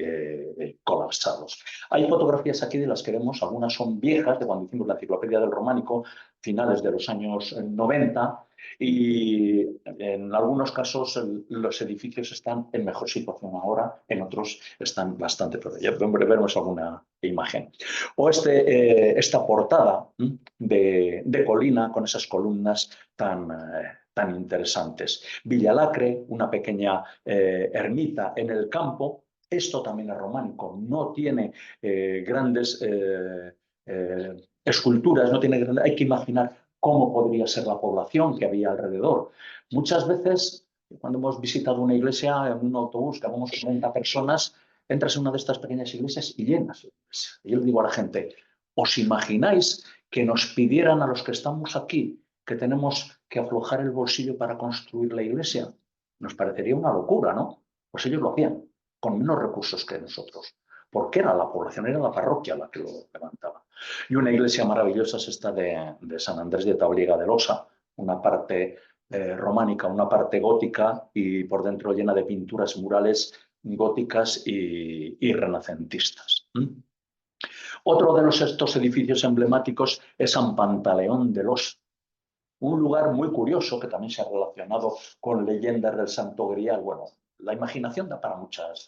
colapsados. Hay fotografías aquí de las que vemos, algunas son viejas, de cuando hicimos la enciclopedia del románico, finales de los años 90, y en algunos casos los edificios están en mejor situación ahora, en otros están bastante peor. Ya veremos alguna imagen. O esta portada de colina con esas columnas tan interesantes. Villalacre, una pequeña ermita en el campo. Esto también es románico, no tiene grandes esculturas, hay que imaginar cómo podría ser la población que había alrededor. Muchas veces, cuando hemos visitado una iglesia en un autobús, que vamos 40 personas, entras en una de estas pequeñas iglesias y llenas. Y yo le digo a la gente, ¿os imagináis que nos pidieran a los que estamos aquí que tenemos que aflojar el bolsillo para construir la iglesia? Nos parecería una locura, ¿no? Pues ellos lo hacían, con menos recursos que nosotros. porque era la población, era la parroquia la que lo levantaba. Y una iglesia maravillosa es esta de San Andrés de Tabliga de Losa, una parte románica, una parte gótica y por dentro llena de pinturas murales góticas y renacentistas. Otro de estos edificios emblemáticos es San Pantaleón de Losa, un lugar muy curioso que también se ha relacionado con leyendas del Santo Grial. Bueno, la imaginación da para muchas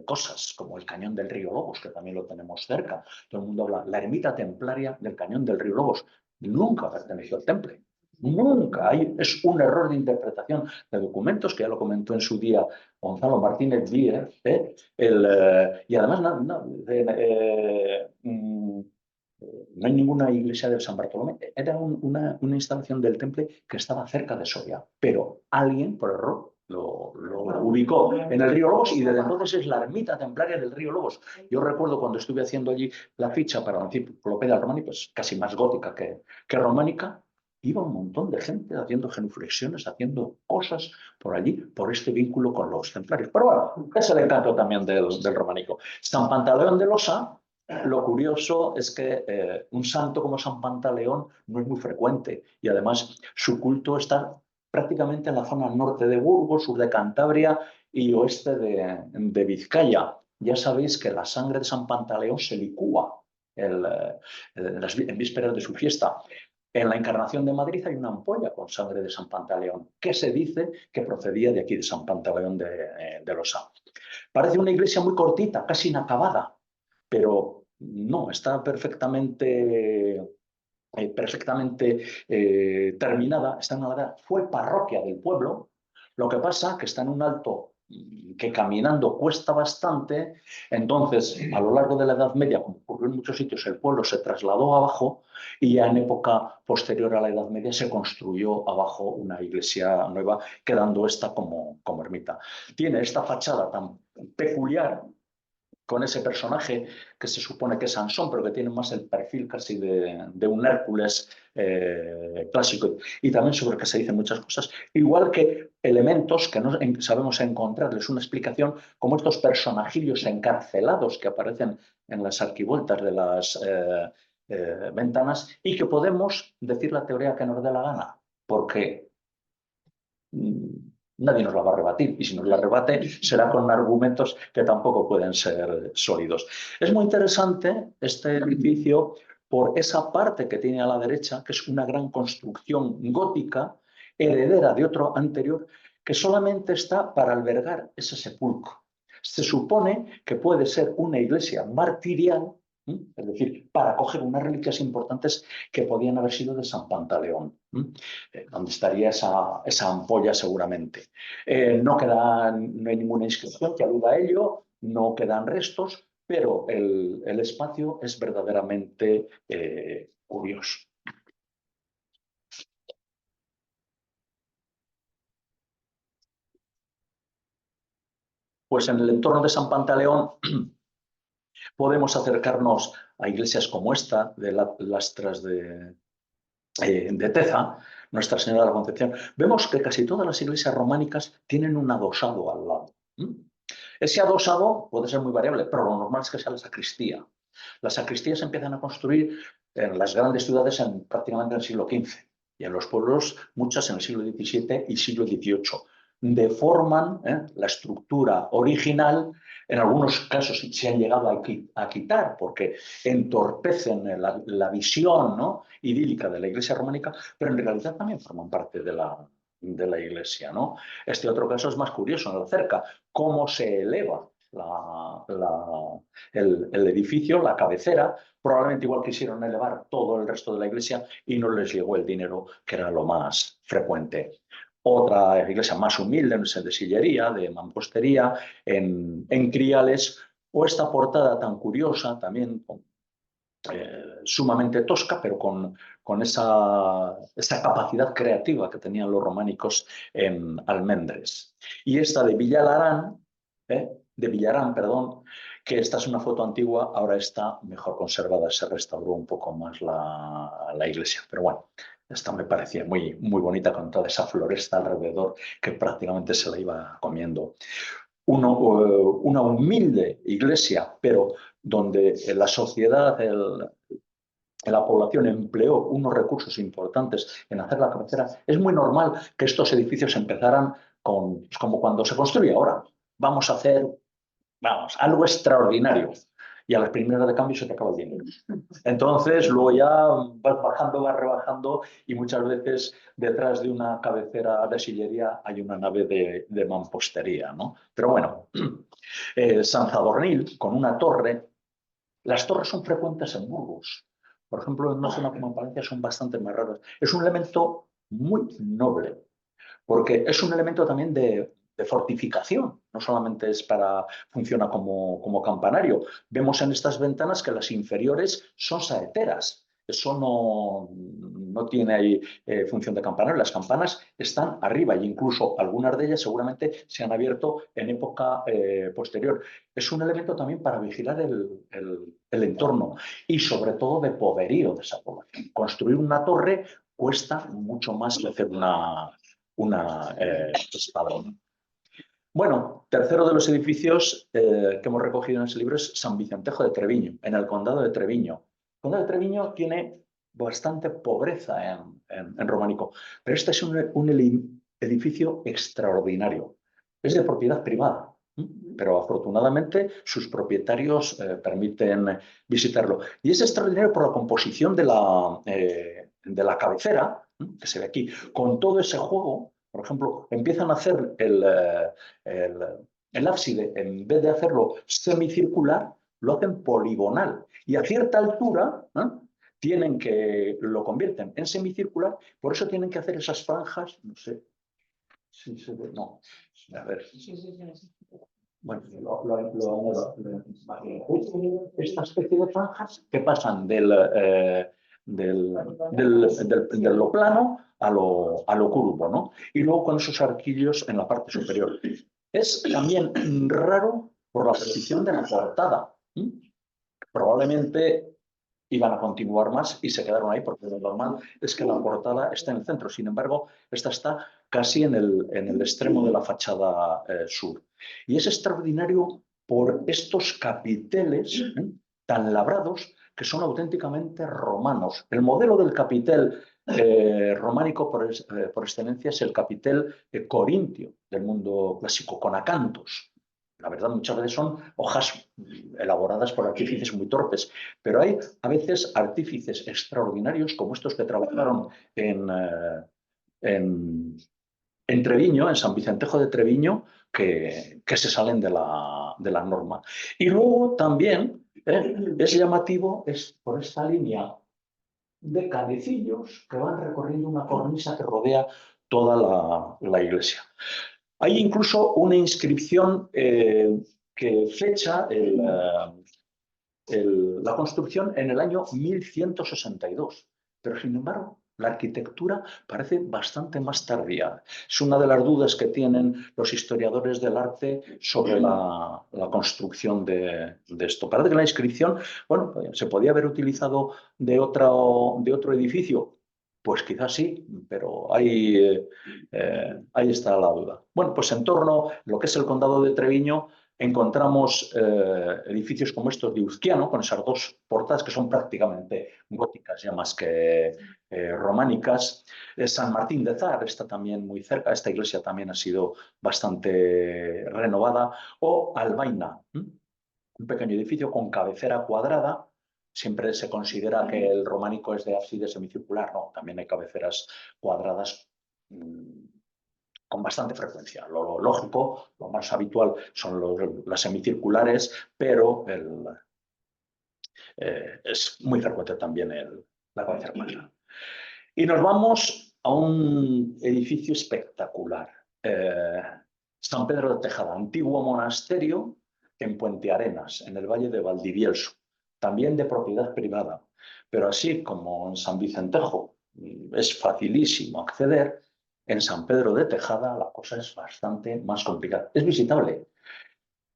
cosas, como el Cañón del Río Lobos, que también lo tenemos cerca. Todo el mundo habla, la ermita templaria del Cañón del Río Lobos. Nunca perteneció al temple. Nunca. Es un error de interpretación de documentos, que ya lo comentó en su día Gonzalo Martínez Díez, y además no hay ninguna iglesia de San Bartolomé. Era una instalación del temple que estaba cerca de Soria, pero alguien, por error, lo ubicó en el río Lobos y desde entonces es la ermita templaria del río Lobos. Yo recuerdo cuando estuve haciendo allí la ficha para la enciclopedia románica, pues casi más gótica que románica, iba un montón de gente haciendo genuflexiones, haciendo cosas por allí, por este vínculo con los templarios. Pero bueno, es el encanto también del románico. San Pantaleón de Losa, lo curioso es que un santo como San Pantaleón no es muy frecuente y además su culto está prácticamente en la zona norte de Burgos, sur de Cantabria y oeste de Vizcaya. Ya sabéis que la sangre de San Pantaleón se licúa en vísperas de su fiesta. En la Encarnación de Madrid hay una ampolla con sangre de San Pantaleón, que se dice que procedía de aquí, de San Pantaleón de Losa. Parece una iglesia muy cortita, casi inacabada, pero no, está perfectamente terminada, está en una ladera. Fue parroquia del pueblo, lo que pasa que está en un alto que caminando cuesta bastante, entonces a lo largo de la Edad Media, como ocurrió en muchos sitios, el pueblo se trasladó abajo y ya en época posterior a la Edad Media se construyó abajo una iglesia nueva, quedando esta como ermita. Tiene esta fachada tan peculiar con ese personaje que se supone que es Sansón, pero que tiene más el perfil casi de un Hércules clásico, y también sobre el que se dicen muchas cosas, igual que elementos que no sabemos encontrarles una explicación, como estos personajillos encarcelados que aparecen en las arquivoltas de las ventanas y que podemos decir la teoría que nos dé la gana, porque nadie nos la va a rebatir y si nos la rebate será con argumentos que tampoco pueden ser sólidos. Es muy interesante este edificio por esa parte que tiene a la derecha, que es una gran construcción gótica, heredera de otro anterior, que solamente está para albergar ese sepulcro. Se supone que puede ser una iglesia martirial, es decir, para acoger unas reliquias importantes que podían haber sido de San Pantaleón, donde estaría esa ampolla seguramente. No hay ninguna inscripción que aluda a ello, no quedan restos, pero el espacio es verdaderamente curioso. Pues en el entorno de San Pantaleón podemos acercarnos a iglesias como esta, de Lastras de Teza, Nuestra Señora de la Concepción. Vemos que casi todas las iglesias románicas tienen un adosado al lado. Ese adosado puede ser muy variable, pero lo normal es que sea la sacristía. Las sacristías se empiezan a construir en las grandes ciudades prácticamente en el siglo XV y en los pueblos muchas en el siglo XVII y siglo XVIII. Deforman la estructura original, en algunos casos se han llegado a quitar porque entorpecen la visión, ¿no?, idílica de la iglesia románica, pero en realidad también forman parte de la iglesia, ¿no? Este otro caso es más curioso, en la cerca, cómo se eleva el edificio, la cabecera. Probablemente igual quisieron elevar todo el resto de la iglesia y no les llegó el dinero, que era lo más frecuente. Otra iglesia más humilde, de sillería, de mampostería, en criales, o esta portada tan curiosa, también sumamente tosca, pero con esa capacidad creativa que tenían los románicos en Almendres. Y esta de Villarán, perdón, que esta es una foto antigua, ahora está mejor conservada, se restauró un poco más la iglesia. Pero bueno, esta me parecía muy, muy bonita con toda esa floresta alrededor que prácticamente se la iba comiendo. una humilde iglesia, pero donde la sociedad, la población empleó unos recursos importantes en hacer la cabecera, es muy normal que estos edificios empezaran con, es como cuando se construye ahora. Vamos a hacer, vamos, algo extraordinario. Y a las primeras de cambio se te acaba el dinero. Entonces, luego ya vas rebajando y muchas veces detrás de una cabecera de sillería hay una nave de mampostería, ¿no? Pero bueno, San Zadornil, con una torre, las torres son frecuentes en Burgos. Por ejemplo, en una zona como en Palencia son bastante más raras. Es un elemento muy noble, porque es un elemento también de fortificación, no solamente es para, funciona como campanario. Vemos en estas ventanas que las inferiores son saeteras. Eso no tiene ahí función de campanario. Las campanas están arriba e incluso algunas de ellas seguramente se han abierto en época posterior. Es un elemento también para vigilar el entorno y sobre todo de poderío de esa población. Construir una torre cuesta mucho más que hacer una espadrón. Bueno, tercero de los edificios que hemos recogido en ese libro es San Vicentejo de Treviño, en el condado de Treviño. El condado de Treviño tiene bastante pobreza en románico, pero este es un edificio extraordinario. Es de propiedad privada, pero afortunadamente sus propietarios permiten visitarlo. Y es extraordinario por la composición de la cabecera, que se ve aquí, con todo ese juego. Por ejemplo, empiezan a hacer el ábside, en vez de hacerlo semicircular, lo hacen poligonal. Y a cierta altura lo convierten en semicircular, por eso tienen que hacer esas franjas, no sé si se ve, no, a ver. Bueno, esta especie de franjas que pasan de lo plano a lo curvo, ¿no? Y luego con esos arquillos en la parte superior. Es también raro por la posición de la portada. Probablemente iban a continuar más y se quedaron ahí porque lo normal es que la portada esté en el centro. Sin embargo, esta está casi en el extremo de la fachada sur. Y es extraordinario por estos capiteles tan labrados que son auténticamente romanos. El modelo del capitel románico por excelencia es el capitel corintio del mundo clásico, con acantos. La verdad, muchas veces son hojas elaboradas por artífices muy torpes, pero hay a veces artífices extraordinarios como estos que trabajaron en Treviño, en San Vicentejo de Treviño, que se salen de la norma. Y luego también es llamativo por esta línea de canecillos que van recorriendo una cornisa que rodea toda la iglesia. Hay incluso una inscripción que fecha la construcción en el año 1162, pero sin embargo la arquitectura parece bastante más tardía. Es una de las dudas que tienen los historiadores del arte sobre la construcción de esto. Parece que la inscripción, bueno, se podía haber utilizado de otro edificio. Pues quizás sí, pero ahí está la duda. Bueno, pues en torno a lo que es el condado de Treviño, encontramos edificios como estos de Uzquiano, con esas dos portadas que son prácticamente góticas, ya más que románicas. San Martín de Zar está también muy cerca, esta iglesia también ha sido bastante renovada. O Albaina, un pequeño edificio con cabecera cuadrada. Siempre se considera que el románico es de ábside semicircular, no, también hay cabeceras cuadradas con bastante frecuencia. Lo lógico, lo más habitual son las semicirculares, pero es muy frecuente también la cabecera cuadrada. Y nos vamos a un edificio espectacular. San Pedro de Tejada, antiguo monasterio en Puente Arenas, en el Valle de Valdivielso, también de propiedad privada. Pero así como en San Vicentejo es facilísimo acceder, en San Pedro de Tejada la cosa es bastante más complicada. Es visitable,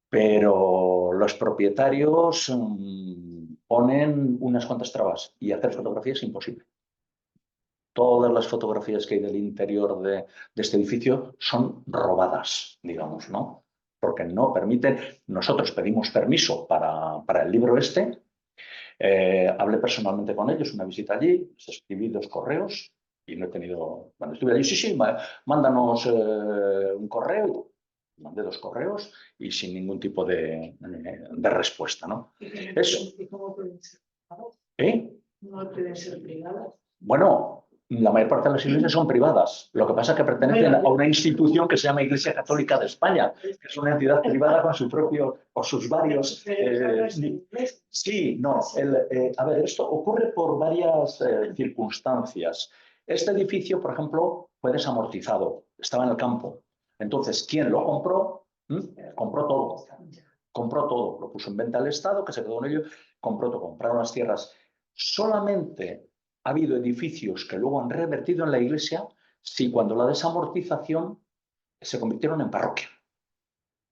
pero los propietarios ponen unas cuantas trabas y hacer fotografías es imposible. Todas las fotografías que hay del interior de este edificio son robadas, digamos, ¿no? porque no permiten. Nosotros pedimos permiso para el libro este. Hablé personalmente con ellos, una visita allí, les escribí 2 correos y no he tenido... Bueno, estuve allí, sí, mándanos un correo. Mandé 2 correos y sin ningún tipo de respuesta, ¿no? Eso. ¿Y cómo pueden ser privadas? No pueden ser privadas. Bueno, la mayor parte de las iglesias son privadas. Lo que pasa es que pertenecen a una institución que se llama Iglesia Católica de España, que es una entidad privada con su propio, o sus varios... sí, no. A ver, esto ocurre por varias circunstancias. Este edificio, por ejemplo, fue desamortizado, estaba en el campo. Entonces, ¿quién lo compró? Compró todo. Compró todo. Lo puso en venta al Estado, que se quedó en ello, compró todo. Compraron las tierras. Solamente ha habido edificios que luego han revertido en la iglesia si cuando la desamortización se convirtieron en parroquia.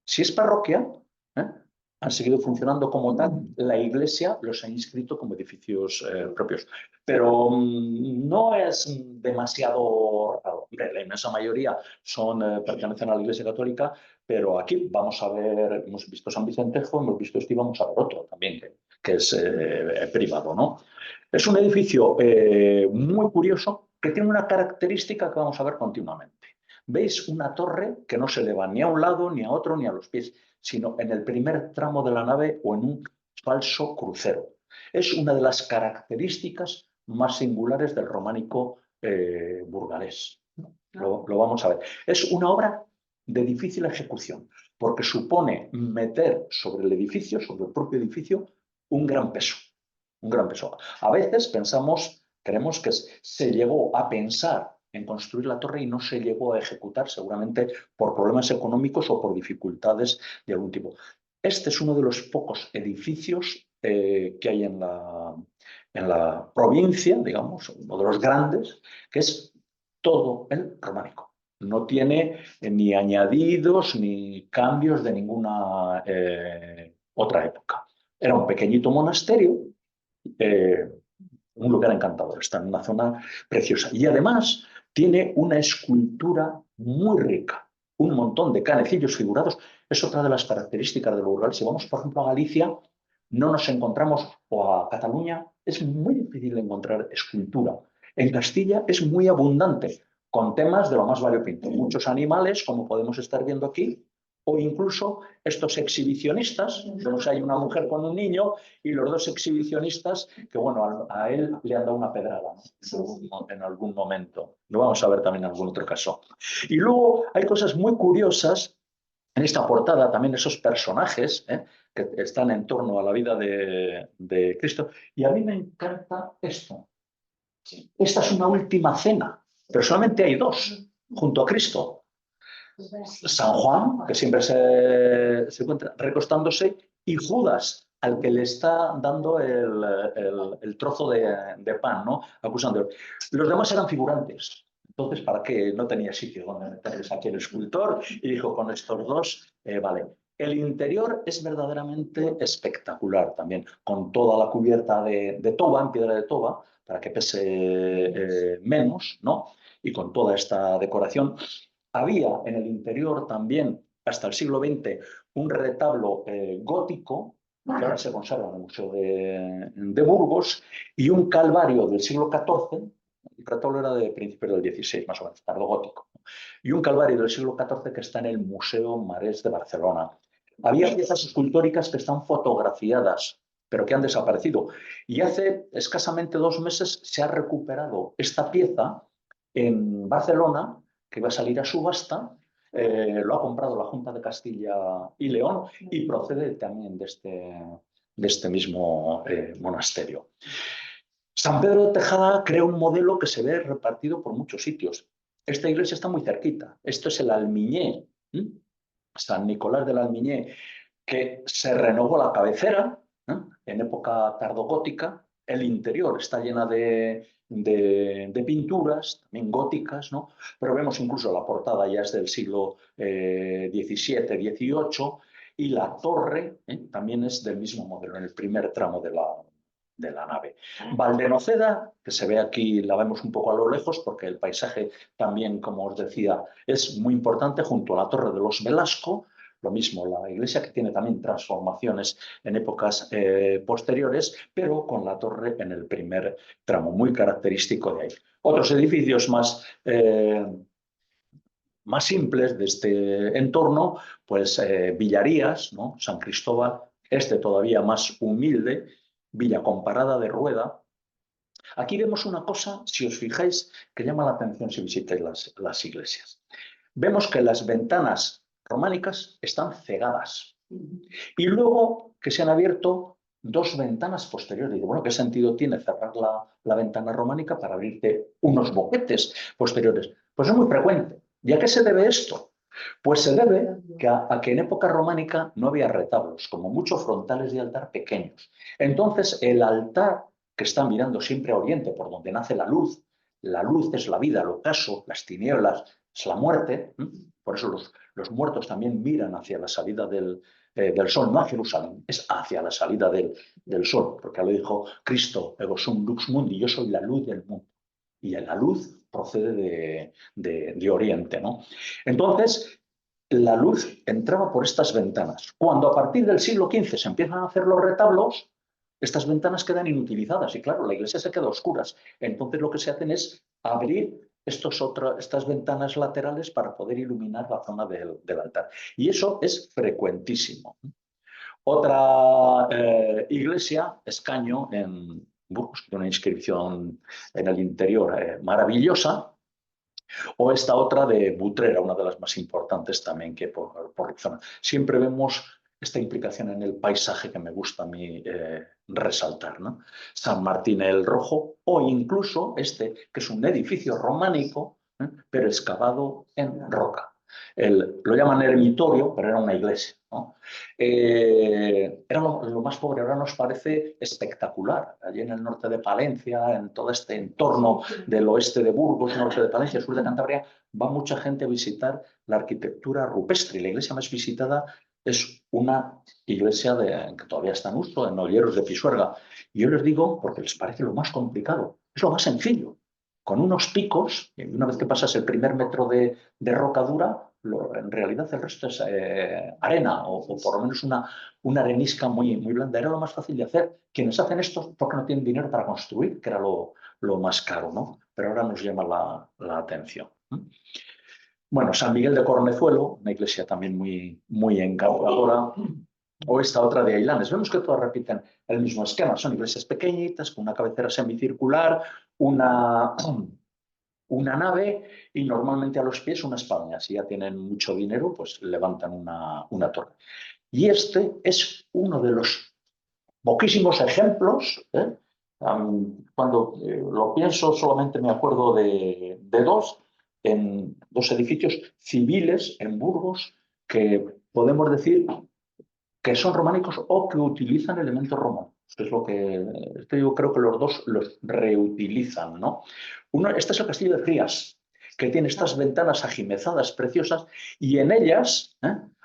Si es parroquia, han seguido funcionando como tal, la iglesia los ha inscrito como edificios propios. Pero no es demasiado raro. La inmensa mayoría pertenecen a la Iglesia Católica, pero aquí vamos a ver, hemos visto San Vicentejo, hemos visto esto y vamos a ver otro también, que es privado, ¿no? Es un edificio muy curioso que tiene una característica que vamos a ver continuamente. Veis una torre que no se eleva ni a un lado, ni a otro, ni a los pies, sino en el primer tramo de la nave o en un falso crucero. Es una de las características más singulares del románico burgalés. Lo vamos a ver. Es una obra de difícil ejecución, porque supone meter sobre el edificio, sobre el propio edificio, un gran peso. Un gran peso. A veces creemos que se llegó a pensar en construir la torre y no se llegó a ejecutar, seguramente por problemas económicos o por dificultades de algún tipo. Este es uno de los pocos edificios que hay en la provincia, digamos, uno de los grandes, que es todo el románico. No tiene ni añadidos ni cambios de ninguna otra época. Era un pequeñito monasterio, un lugar encantador, está en una zona preciosa. Y además tiene una escultura muy rica, un montón de canecillos figurados. Es otra de las características del Burgal. Si vamos, por ejemplo, a Galicia, no nos encontramos, o a Cataluña, es muy difícil encontrar escultura. En Castilla es muy abundante, con temas de lo más variopinto. Muchos animales, como podemos estar viendo aquí, o incluso estos exhibicionistas, vemos hay una mujer con un niño y los 2 exhibicionistas que, bueno, a él le han dado una pedrada, ¿no? En algún momento. Lo vamos a ver también en algún otro caso. Y luego hay cosas muy curiosas en esta portada, también esos personajes que están en torno a la vida de Cristo. Y a mí me encanta esto. Esta es una última cena, pero solamente hay 2 junto a Cristo. San Juan, que siempre se encuentra recostándose, y Judas, al que le está dando el trozo de pan, ¿no? Acusándolo. Los demás eran figurantes. Entonces, ¿para qué? No tenía sitio donde meterles aquí el escultor y dijo, con estos 2, vale. El interior es verdaderamente espectacular también, con toda la cubierta de toba, en piedra de toba, para que pese menos, ¿no? Y con toda esta decoración. Había en el interior también, hasta el siglo XX, un retablo gótico, que ahora se conserva en el Museo de Burgos, y un calvario del siglo XIV, el retablo era de principios del XVI, más o menos, tardogótico, y un calvario del siglo XIV que está en el Museo Marès de Barcelona. Había piezas escultóricas que están fotografiadas, pero que han desaparecido. Y hace escasamente 2 meses se ha recuperado esta pieza en Barcelona, que va a salir a subasta, lo ha comprado la Junta de Castilla y León y procede también de este mismo monasterio. San Pedro de Tejada crea un modelo que se ve repartido por muchos sitios. Esta iglesia está muy cerquita. Esto es el Almiñé, San Nicolás del Almiñé, que se renovó la cabecera en época tardogótica. El interior está llena de pinturas, también góticas, ¿no? Pero vemos incluso la portada ya es del siglo XVII, XVIII, y la torre también es del mismo modelo, en el primer tramo de la nave. Valdenoceda, que se ve aquí, la vemos un poco a lo lejos, porque el paisaje también, como os decía, es muy importante, junto a la Torre de los Velasco, Lo mismo, la iglesia que tiene también transformaciones en épocas posteriores, pero con la torre en el primer tramo, muy característico de ahí. Otros edificios más simples de este entorno, pues Villarías, ¿no? San Cristóbal, este todavía más humilde, Villa Comparada de Rueda. Aquí vemos una cosa, si os fijáis, que llama la atención si visitáis las iglesias. Vemos que las ventanas románicas están cegadas y luego que se han abierto dos ventanas posteriores. Bueno, ¿qué sentido tiene cerrar la ventana románica para abrirte unos boquetes posteriores? Pues es muy frecuente. ¿Y a qué se debe esto? Pues se debe a que en época románica no había retablos, como muchos frontales de altar pequeños. Entonces, el altar, que está mirando siempre a oriente, por donde nace la luz es la vida, el ocaso, las tinieblas es la muerte. Por eso los muertos también miran hacia la salida del sol, no a Jerusalén, es hacia la salida del sol, porque lo dijo Cristo, ego sum lux mundi, yo soy la luz del mundo. Y la luz procede de Oriente, ¿no? Entonces, la luz entraba por estas ventanas. Cuando a partir del siglo XV se empiezan a hacer los retablos, estas ventanas quedan inutilizadas y claro, la iglesia se queda a oscuras. Entonces lo que se hacen es abrir estas ventanas laterales para poder iluminar la zona del altar. Y eso es frecuentísimo. Otra iglesia, Escaño, en Burgos, que tiene una inscripción en el interior maravillosa, o esta otra de Butrera, una de las más importantes también que por la zona. Siempre vemos esta implicación en el paisaje que me gusta a mí resaltar, ¿no? San Martín el Rojo, o incluso este, que es un edificio románico, pero excavado en roca. Lo llaman ermitorio, pero era una iglesia, ¿no? Era lo más pobre, ahora nos parece espectacular. Allí en el norte de Palencia, en todo este entorno del oeste de Burgos, norte de Palencia, sur de Cantabria, va mucha gente a visitar la arquitectura rupestre. La iglesia más visitada es una iglesia que todavía está en uso, en Olleros de Pisuerga. Y yo les digo, porque les parece lo más complicado, es lo más sencillo. Con unos picos, y una vez que pasas el primer metro de roca dura, en realidad el resto es arena o por lo menos una arenisca muy, muy blanda. Era lo más fácil de hacer. Quienes hacen esto porque no tienen dinero para construir, que era lo más caro, ¿no? Pero ahora nos llama la atención. Bueno, San Miguel de Cornezuelo, una iglesia también muy, muy encantadora, o esta otra de Ailanes. Vemos que todas repiten el mismo esquema. Son iglesias pequeñitas, con una cabecera semicircular, una nave y normalmente a los pies una espadaña. Si ya tienen mucho dinero, pues levantan una torre. Y este es uno de los poquísimos ejemplos. Cuando lo pienso, solamente me acuerdo de dos edificios civiles en Burgos que podemos decir que son románicos o que utilizan elementos romanos. Es lo que yo creo que los dos los reutilizan, ¿no? Este es el castillo de Frías, que tiene estas ventanas ajimezadas preciosas y en ellas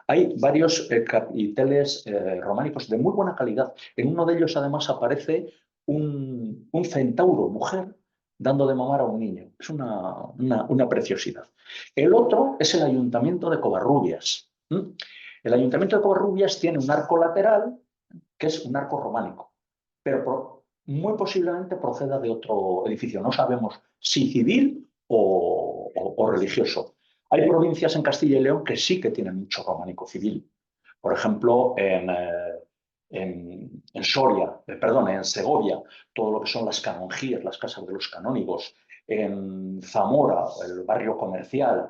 hay varios capiteles románicos de muy buena calidad. En uno de ellos además aparece un centauro, mujer, dando de mamar a un niño. Es una preciosidad. El otro es el Ayuntamiento de Covarrubias. El Ayuntamiento de Covarrubias tiene un arco lateral que es un arco románico, pero muy posiblemente proceda de otro edificio. No sabemos si civil o religioso. Hay provincias en Castilla y León que sí que tienen mucho románico civil. Por ejemplo, en Soria, en Segovia, todo lo que son las canonjías, las casas de los canónigos. En Zamora, el barrio comercial,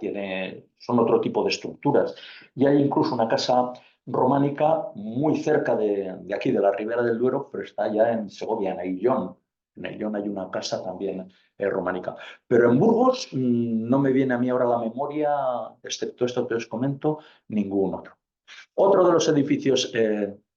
son otro tipo de estructuras. Y hay incluso una casa románica muy cerca de aquí, de la Ribera del Duero, pero está ya en Segovia, en Aillón. En Aillón hay una casa también románica. Pero en Burgos no me viene a mí ahora a la memoria, excepto esto que os comento, ningún otro. Otro de los edificios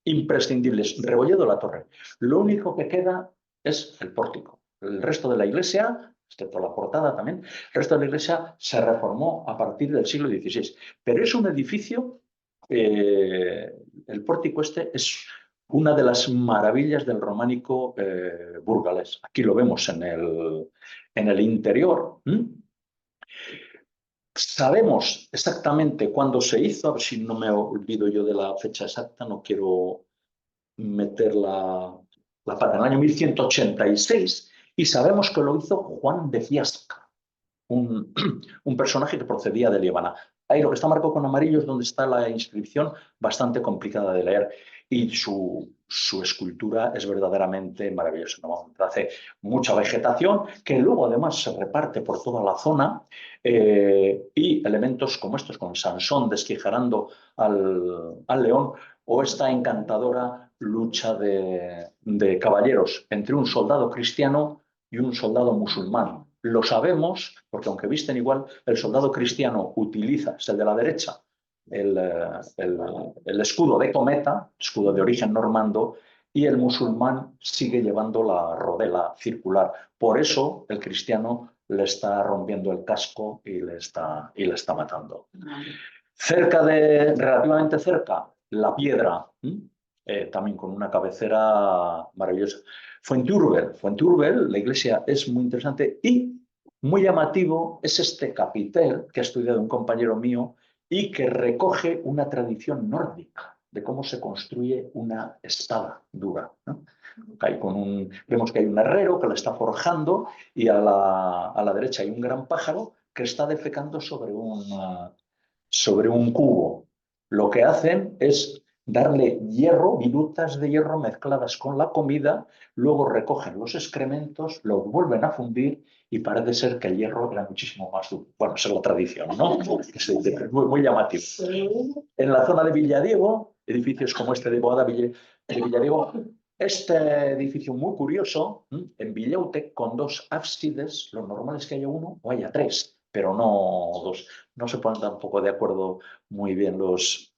imprescindibles, Rebolledo la Torre. Lo único que queda es el pórtico. El resto de la iglesia, excepto la portada también, el resto de la iglesia se reformó a partir del siglo XVI. Pero es un edificio, el pórtico este es una de las maravillas del románico burgalés. Aquí lo vemos en el interior. Sabemos exactamente cuándo se hizo, a ver si no me olvido yo de la fecha exacta, no quiero meter la pata, en el año 1186, y sabemos que lo hizo Juan de Fiasca, un personaje que procedía de Líbana. Ahí lo que está marcado con amarillo es donde está la inscripción, bastante complicada de leer, y su escultura es verdaderamente maravillosa, ¿no? Hace mucha vegetación que luego además se reparte por toda la zona, y elementos como estos, con Sansón desquijarando al león, o esta encantadora lucha de caballeros entre un soldado cristiano y un soldado musulmán. Lo sabemos porque, aunque visten igual, el soldado cristiano utiliza, es el de la derecha, el escudo de cometa, escudo de origen normando, y el musulmán sigue llevando la rodela circular. Por eso el cristiano le está rompiendo el casco y le está matando. Relativamente cerca, la piedra, también con una cabecera maravillosa. Fuenteúrbel, la iglesia es muy interesante y muy llamativo es este capitel que ha estudiado un compañero mío y que recoge una tradición nórdica de cómo se construye una espada dura, ¿no? Vemos que hay un herrero que la está forjando y a la derecha hay un gran pájaro que está defecando sobre un cubo. Lo que hacen es darle hierro, virutas de hierro mezcladas con la comida, luego recogen los excrementos, los vuelven a fundir y parece ser que el hierro era muchísimo más duro. Bueno, esa es la tradición, ¿no? Es muy llamativo. En la zona de Villadiego, edificios como este de Boada de Villadiego, este edificio muy curioso, en Villaute, con dos ábsides, lo normal es que haya uno o haya tres, pero no dos. No se ponen tampoco de acuerdo muy bien los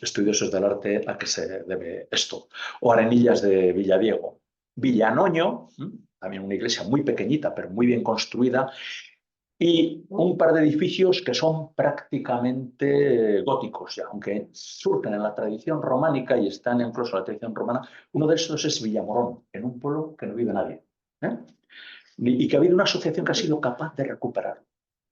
estudiosos del arte a qué se debe esto. O Arenillas de Villadiego. Villanoño, también una iglesia muy pequeñita, pero muy bien construida, y un par de edificios que son prácticamente góticos, ya, aunque surgen en la tradición románica y están incluso en la tradición romana. Uno de estos es Villamorón, en un pueblo que no vive nadie, ¿eh? Y que ha habido una asociación que ha sido capaz de recuperarlo.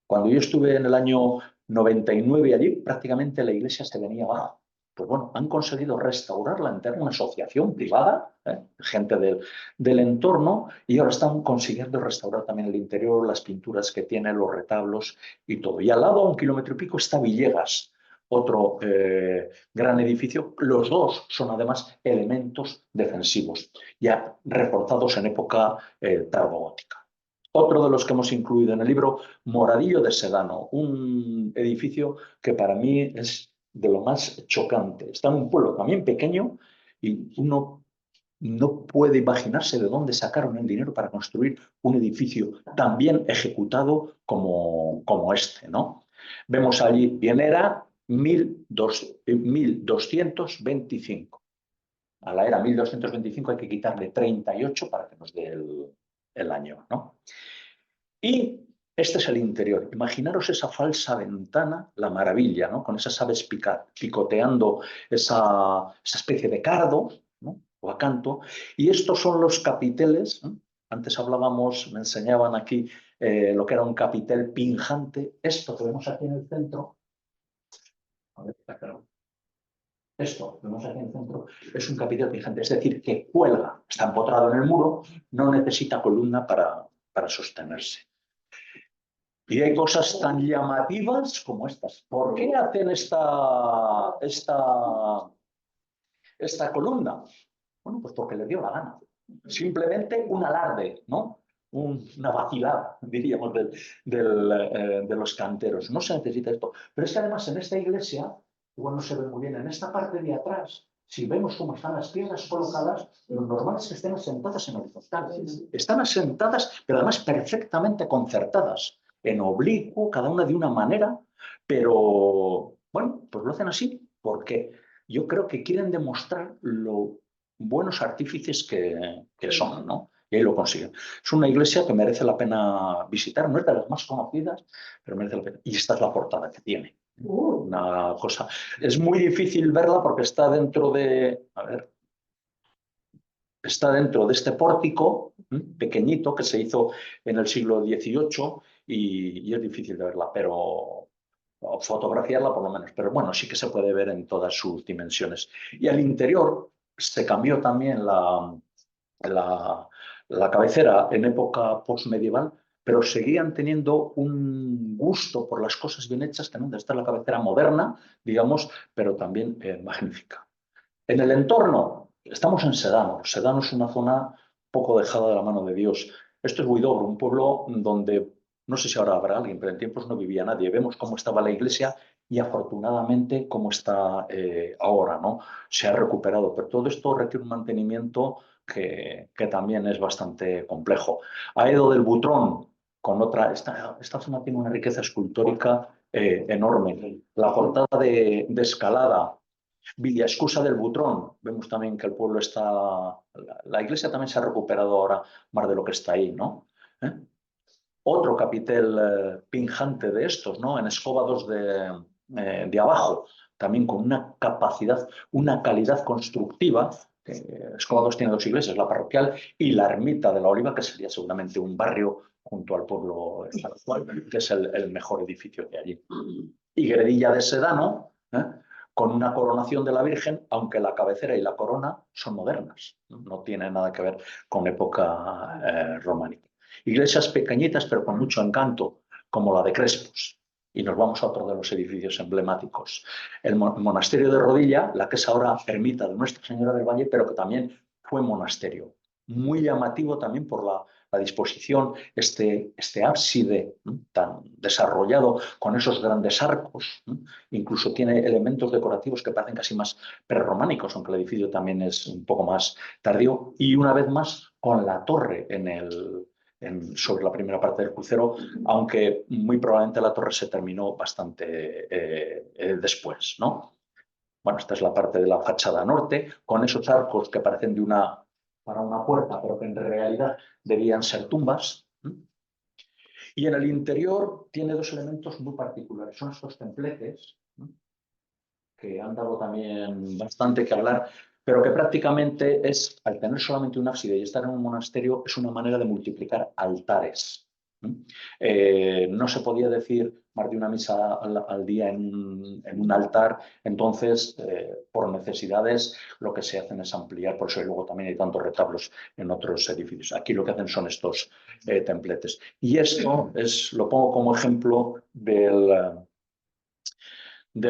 Cuando yo estuve en el año 99 allí, prácticamente la iglesia se venía abajo. Pues bueno, han conseguido restaurarla en una asociación privada, gente del entorno, y ahora están consiguiendo restaurar también el interior, las pinturas que tiene, los retablos y todo. Y al lado, a 1 kilómetro y pico, está Villegas, otro gran edificio. Los dos son además elementos defensivos, ya reforzados en época tardogótica. Otro de los que hemos incluido en el libro, Moradillo de Sedano, un edificio que para mí es de lo más chocante. Está en un pueblo también pequeño y uno no puede imaginarse de dónde sacaron el dinero para construir un edificio tan bien ejecutado como este, ¿no? Vemos allí, bien era 1225. A la era 1225 hay que quitarle 38 para que nos dé el año, ¿no? Y este es el interior. Imaginaros esa falsa ventana, la maravilla, ¿no? Con esas aves picoteando esa especie de cardo, ¿no? O acanto. Y estos son los capiteles, ¿no? Antes hablábamos, me enseñaban aquí lo que era un capitel pinjante. Esto que vemos aquí en el centro, a ver, esto que vemos aquí en el centro es un capitel pinjante, es decir, que cuelga, está empotrado en el muro, no necesita columna para sostenerse. Y hay cosas tan llamativas como estas. ¿Por qué hacen esta columna? Bueno, pues porque les dio la gana. Simplemente un alarde, ¿no? Una vacilada, diríamos, de los canteros. No se necesita esto. Pero es que además en esta iglesia, igual no se ve muy bien, en esta parte de atrás, si vemos cómo están las piedras colocadas, lo normal es que estén asentadas en horizontal. Están asentadas, pero además perfectamente concertadas, en oblicuo, cada una de una manera, pero bueno, pues lo hacen así porque yo creo que quieren demostrar lo buenos artífices que son, ¿no? Y ahí lo consiguen. Es una iglesia que merece la pena visitar, no es de las más conocidas, pero merece la pena. Y esta es la portada que tiene. Una cosa. Es muy difícil verla porque está dentro de. A ver. Está dentro de este pórtico pequeñito que se hizo en el siglo XVIII y es difícil de verla, pero o fotografiarla por lo menos, pero bueno, sí que se puede ver en todas sus dimensiones. Y al interior se cambió también la cabecera en época postmedieval, pero seguían teniendo un gusto por las cosas bien hechas, teniendo esta es la cabecera moderna, digamos, pero también magnífica. En el entorno, estamos en Sedano. Sedano es una zona poco dejada de la mano de Dios. Esto es Huidobro, un pueblo donde, no sé si ahora habrá alguien, pero en tiempos no vivía nadie. Vemos cómo estaba la iglesia y afortunadamente cómo está ahora, ¿no? Se ha recuperado, pero todo esto requiere un mantenimiento que también es bastante complejo. Aedo del Butrón, con otra, esta zona tiene una riqueza escultórica enorme. La portada de Escalada, Villaescusa del Butrón, vemos también que el pueblo está, la iglesia también se ha recuperado ahora más de lo que está ahí, ¿no? Otro capitel pinjante de estos, ¿no? En Escóbados de abajo, también con una capacidad, una calidad constructiva. Escóbados tiene dos iglesias, la parroquial y la ermita de la Oliva, que sería seguramente un barrio junto al pueblo actual, que es el mejor edificio de allí. Y Gredilla de Sedano, con una coronación de la Virgen, aunque la cabecera y la corona son modernas, no tiene nada que ver con época románica. Iglesias pequeñitas pero con mucho encanto, como la de Crespos. Y nos vamos a otro de los edificios emblemáticos. El monasterio de Rodilla, la que es ahora ermita de Nuestra Señora del Valle, pero que también fue monasterio. Muy llamativo también por la disposición, este ábside tan desarrollado con esos grandes arcos. Incluso tiene elementos decorativos que parecen casi más prerrománicos, aunque el edificio también es un poco más tardío. Y una vez más, con la torre sobre la primera parte del crucero, aunque muy probablemente la torre se terminó bastante después, ¿no? Bueno, esta es la parte de la fachada norte, con esos arcos que parecen para una puerta, pero que en realidad debían ser tumbas. Y en el interior tiene dos elementos muy particulares. Son estos templetes, que han dado también bastante que hablar, pero que prácticamente es, al tener solamente un ábside y estar en un monasterio, es una manera de multiplicar altares. No se podía decir más de una misa al día en un altar, entonces, por necesidades, lo que se hacen es ampliar, por eso luego también hay tantos retablos en otros edificios. Aquí lo que hacen son estos templetes. Y esto lo pongo como ejemplo de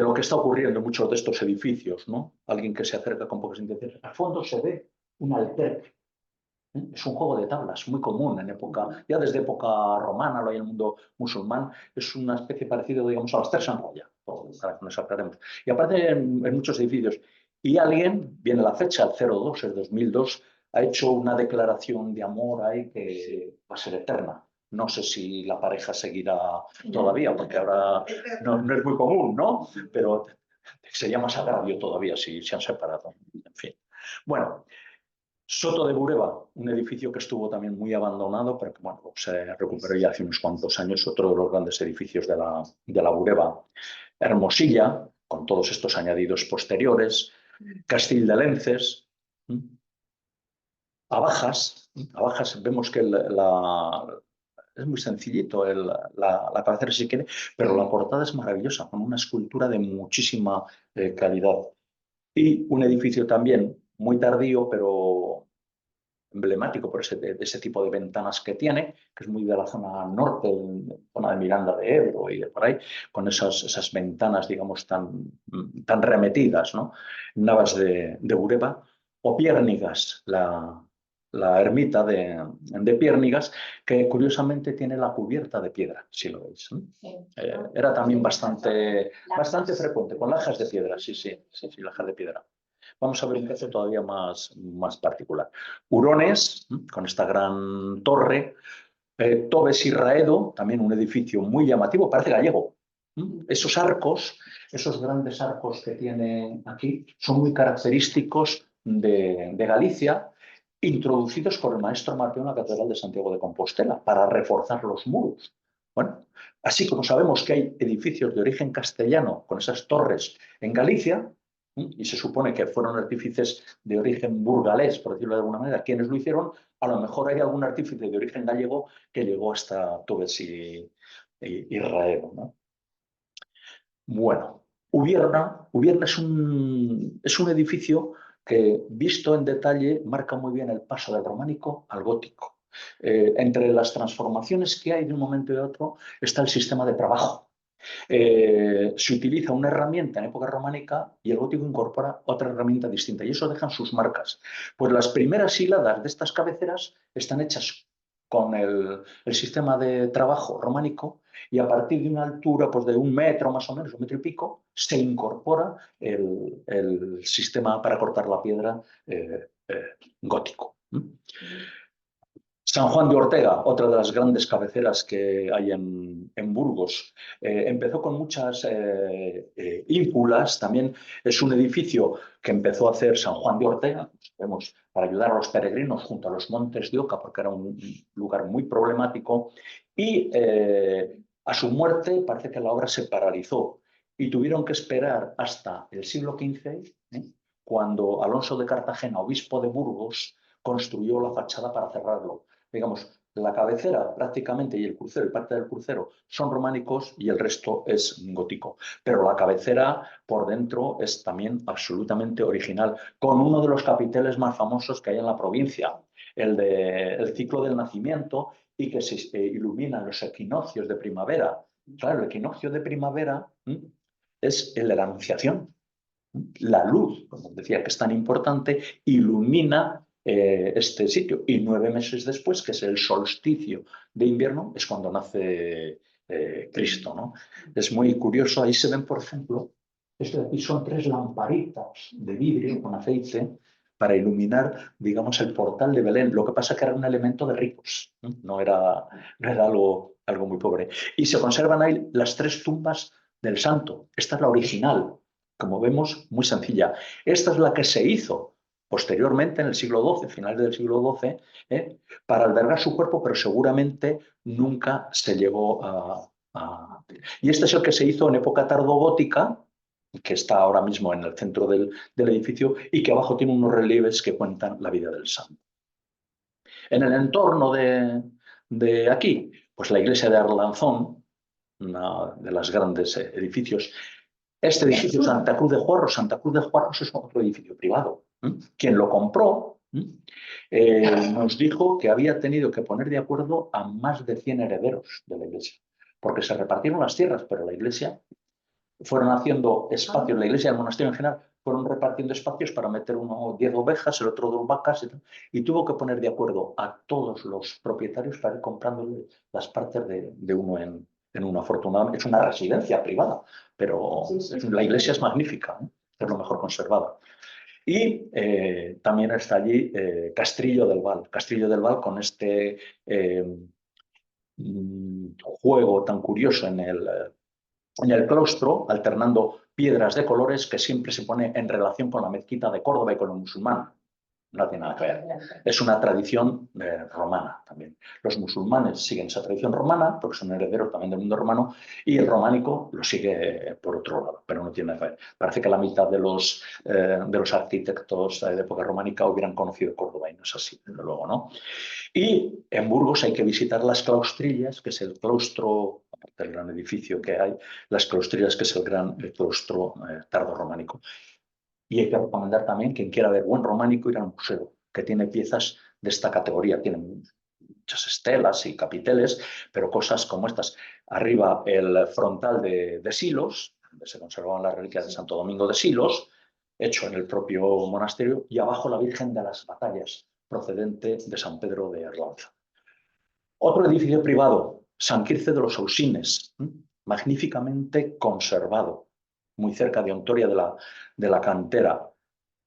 lo que está ocurriendo en muchos de estos edificios, ¿no? Alguien que se acerca con pocas intenciones. Al fondo se ve un alter. Es un juego de tablas muy común en época, ya desde época romana, lo hay en el mundo musulmán, es una especie parecida, digamos, a las tres en roya, para que nos aclaremos. Y aparte en muchos edificios. Y alguien, viene la fecha, el 02, el 2002, ha hecho una declaración de amor ahí que va a ser eterna. No sé si la pareja seguirá todavía, porque ahora no es muy común, ¿no? Pero sería más agravio todavía si se han separado. En fin. Bueno, Soto de Bureba, un edificio que estuvo también muy abandonado, pero que bueno, se recuperó ya hace unos cuantos años, otro de los grandes edificios de la Bureba. Hermosilla, con todos estos añadidos posteriores. Castil de Lences. Abajas, vemos que es muy sencillito la cabecera si quiere, pero la portada es maravillosa, con una escultura de muchísima calidad. Y un edificio también muy tardío, pero emblemático por ese tipo de ventanas que tiene, que es muy de la zona norte, zona de Miranda de Ebro y de por ahí, con esas ventanas, digamos, tan remetidas, ¿no? Navas de Bureba, o Piérnigas, la ermita de Piérnigas, que curiosamente tiene la cubierta de piedra, si lo veis. Era también bastante frecuente, con lajas de piedra, sí, lajas de piedra. Vamos a ver un caso todavía más particular. Hurones, con esta gran torre. Tobes y Raedo, también un edificio muy llamativo, parece gallego. Esos arcos, esos grandes arcos que tiene aquí, son muy característicos de Galicia, introducidos por el maestro Mateo en la Catedral de Santiago de Compostela, para reforzar los muros. Bueno, así como sabemos que hay edificios de origen castellano con esas torres en Galicia, y se supone que fueron artífices de origen burgalés, por decirlo de alguna manera, quienes lo hicieron. A lo mejor hay algún artífice de origen gallego que llegó hasta Túnez y Israel, ¿no? Bueno, Ubierna es un edificio que, visto en detalle, marca muy bien el paso del románico al gótico. Entre las transformaciones que hay de un momento y otro está el sistema de trabajo. Se utiliza una herramienta en época románica y el gótico incorpora otra herramienta distinta, y eso dejan sus marcas. Pues las primeras hiladas de estas cabeceras están hechas con el sistema de trabajo románico, y a partir de una altura pues, de 1 metro más o menos, 1 metro y pico, se incorpora el sistema para cortar la piedra gótico. San Juan de Ortega, otra de las grandes cabeceras que hay en Burgos, empezó con muchas ínfulas. También es un edificio que empezó a hacer San Juan de Ortega, vemos, para ayudar a los peregrinos junto a los montes de Oca, porque era un lugar muy problemático. Y a su muerte parece que la obra se paralizó y tuvieron que esperar hasta el siglo XV, cuando Alonso de Cartagena, obispo de Burgos, construyó la fachada para cerrarlo. Digamos, la cabecera prácticamente y el crucero y parte del crucero son románicos y el resto es gótico. Pero la cabecera por dentro es también absolutamente original, con uno de los capiteles más famosos que hay en la provincia, el ciclo del nacimiento, y que se iluminan los equinoccios de primavera. Claro, el equinoccio de primavera es el de la Anunciación. La luz, como decía, que es tan importante, ilumina este sitio. Y 9 meses después, que es el solsticio de invierno, es cuando nace Cristo, ¿no? Es muy curioso. Ahí se ven, por ejemplo, esto de aquí son 3 lamparitas de vidrio con aceite para iluminar, digamos, el portal de Belén. Lo que pasa es que era un elemento de ricos, ¿no? No era algo muy pobre. Y se conservan ahí las 3 tumbas del santo. Esta es la original, como vemos, muy sencilla. Esta es la que se hizo posteriormente, en el siglo XII, finales del siglo XII, para albergar su cuerpo, pero seguramente nunca se llegó a... Y este es el que se hizo en época tardogótica, que está ahora mismo en el centro del edificio, y que abajo tiene unos relieves que cuentan la vida del santo. En el entorno de aquí, pues la iglesia de Arlanzón, una de los grandes edificios. Este edificio, Santa Cruz de Juarros, es otro edificio privado. Quien lo compró nos dijo que había tenido que poner de acuerdo a más de 100 herederos de la iglesia, porque se repartieron las tierras, pero la iglesia fueron haciendo espacios, la iglesia y el monasterio en general fueron repartiendo espacios para meter uno 10 ovejas, el otro 2 vacas, y tuvo que poner de acuerdo a todos los propietarios para ir comprándole las partes de uno en uno. Afortunadamente es una residencia privada, pero la iglesia es magnífica, es lo mejor conservada. Y también está allí Castrillo del Val con este juego tan curioso en el claustro, alternando piedras de colores, que siempre se pone en relación con la mezquita de Córdoba y con el musulmán. No tiene nada que ver. Es una tradición romana también. Los musulmanes siguen esa tradición romana, porque son herederos también del mundo romano, y el románico lo sigue por otro lado, pero no tiene nada que ver. Parece que la mitad de los arquitectos de época románica hubieran conocido Córdoba, y no es así, desde luego, ¿no? Y en Burgos hay que visitar las claustrillas, que es el claustro, aparte del gran edificio que hay, las claustrillas, que es el claustro tardorrománico. Y hay que recomendar también, quien quiera ver buen románico, ir al museo, que tiene piezas de esta categoría. Tiene muchas estelas y capiteles, pero cosas como estas. Arriba el frontal de Silos, donde se conservaban las reliquias de Santo Domingo de Silos, hecho en el propio monasterio, y abajo la Virgen de las Batallas, procedente de San Pedro de Arlanza. Otro edificio privado, San Quirce de los Ausines, magníficamente conservado, muy cerca de Ontoria de la Cantera.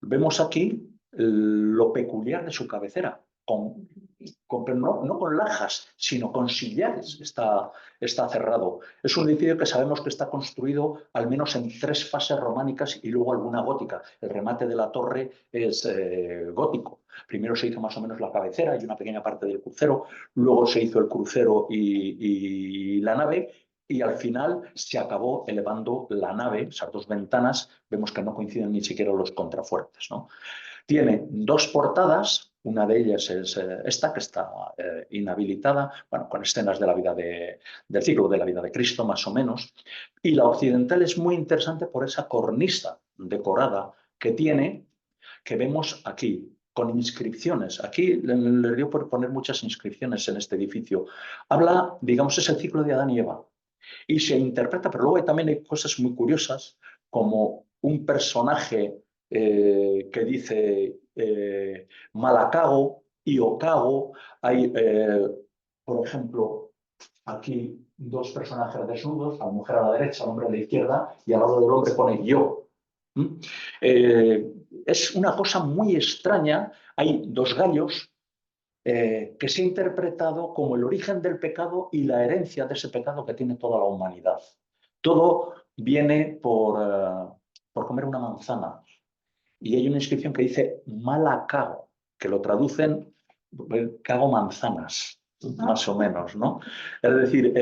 Vemos aquí lo peculiar de su cabecera, no con lajas, sino con sillares. Está cerrado. Es un edificio que sabemos que está construido al menos en 3 fases románicas y luego alguna gótica. El remate de la torre es gótico. Primero se hizo más o menos la cabecera y una pequeña parte del crucero, luego se hizo el crucero y la nave, y al final se acabó elevando la nave. Esas dos ventanas vemos que no coinciden ni siquiera los contrafuertes, ¿no? Tiene dos portadas, una de ellas es esta, que está inhabilitada, bueno, con escenas de la vida del ciclo de la vida de Cristo, más o menos, y la occidental es muy interesante por esa cornisa decorada que tiene, que vemos aquí, con inscripciones. Aquí le dio por poner muchas inscripciones en este edificio. Habla, digamos, es el ciclo de Adán y Eva, y se interpreta, pero luego también hay cosas muy curiosas, como un personaje que dice Malacago y Ocago. Hay, por ejemplo, aquí dos personajes desnudos, la mujer a la derecha, el hombre a la izquierda, y al lado del hombre pone yo. Es una cosa muy extraña. Hay dos gallos que se ha interpretado como el origen del pecado y la herencia de ese pecado que tiene toda la humanidad. Todo viene por comer una manzana. Y hay una inscripción que dice mala cago, que lo traducen cago manzanas, más o menos, ¿no? Es decir,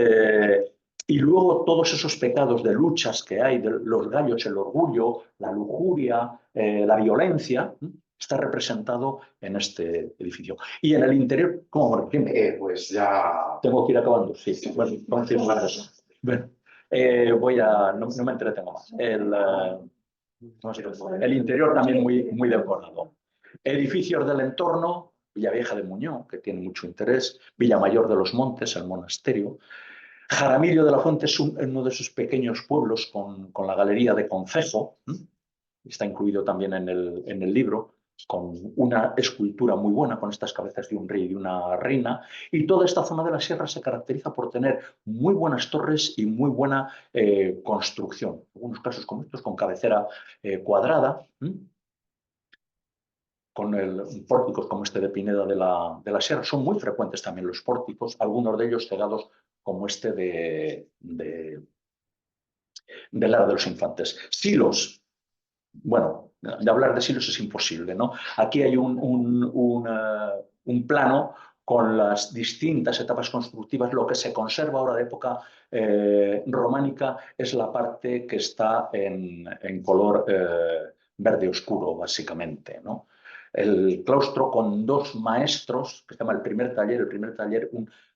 y luego todos esos pecados de luchas que hay, de los gallos, el orgullo, la lujuria, la violencia, está representado en este edificio. Y en el interior, ¿cómo? Pues ya... Tengo que ir acabando, sí. Bueno, no me entretengo más. El interior también muy decorado. Edificios del entorno, Villavieja de Muñoz, que tiene mucho interés, Villamayor de los Montes, el monasterio. Jaramillo de la Fuente es uno de esos pequeños pueblos con la galería de concejo, está incluido también en el libro, con una escultura muy buena, con estas cabezas de un rey y de una reina, y toda esta zona de la sierra se caracteriza por tener muy buenas torres y muy buena construcción. En algunos casos como estos, con cabecera cuadrada, con pórticos como este de Pineda de la Sierra. Son muy frecuentes también los pórticos, algunos de ellos cegados como este del Lara de los Infantes. Silos. Bueno, de hablar de silos es imposible, ¿no? Aquí hay un plano con las distintas etapas constructivas. Lo que se conserva ahora de época románica es la parte que está en color verde oscuro, básicamente, ¿no? El claustro con dos maestros, que se llama el primer taller,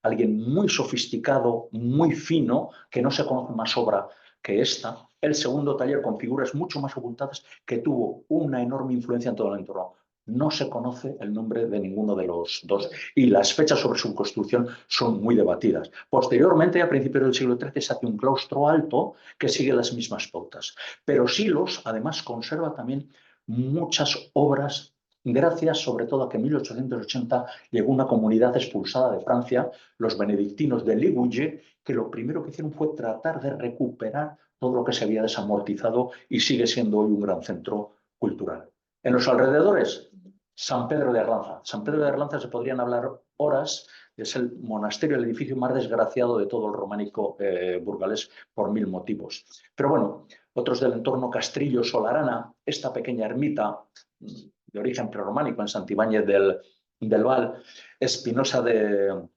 alguien muy sofisticado, muy fino, que no se conoce más obra que esta. El segundo taller con figuras mucho más ocultadas, que tuvo una enorme influencia en todo el entorno. No se conoce el nombre de ninguno de los dos y las fechas sobre su construcción son muy debatidas. Posteriormente, a principios del siglo XIII, se hace un claustro alto que sigue las mismas pautas. Pero Silos, además, conserva también muchas obras, gracias sobre todo a que en 1880 llegó una comunidad expulsada de Francia, los benedictinos de Ligouge, que lo primero que hicieron fue tratar de recuperar todo lo que se había desamortizado y sigue siendo hoy un gran centro cultural. En los alrededores, San Pedro de Arlanza. San Pedro de Arlanza se podrían hablar horas, es el monasterio, el edificio más desgraciado de todo el románico burgalés por 1000 motivos. Pero bueno, otros del entorno, Castrillo, Solarana, esta pequeña ermita de origen prerrománico en Santibáñez del Val, Espinosa de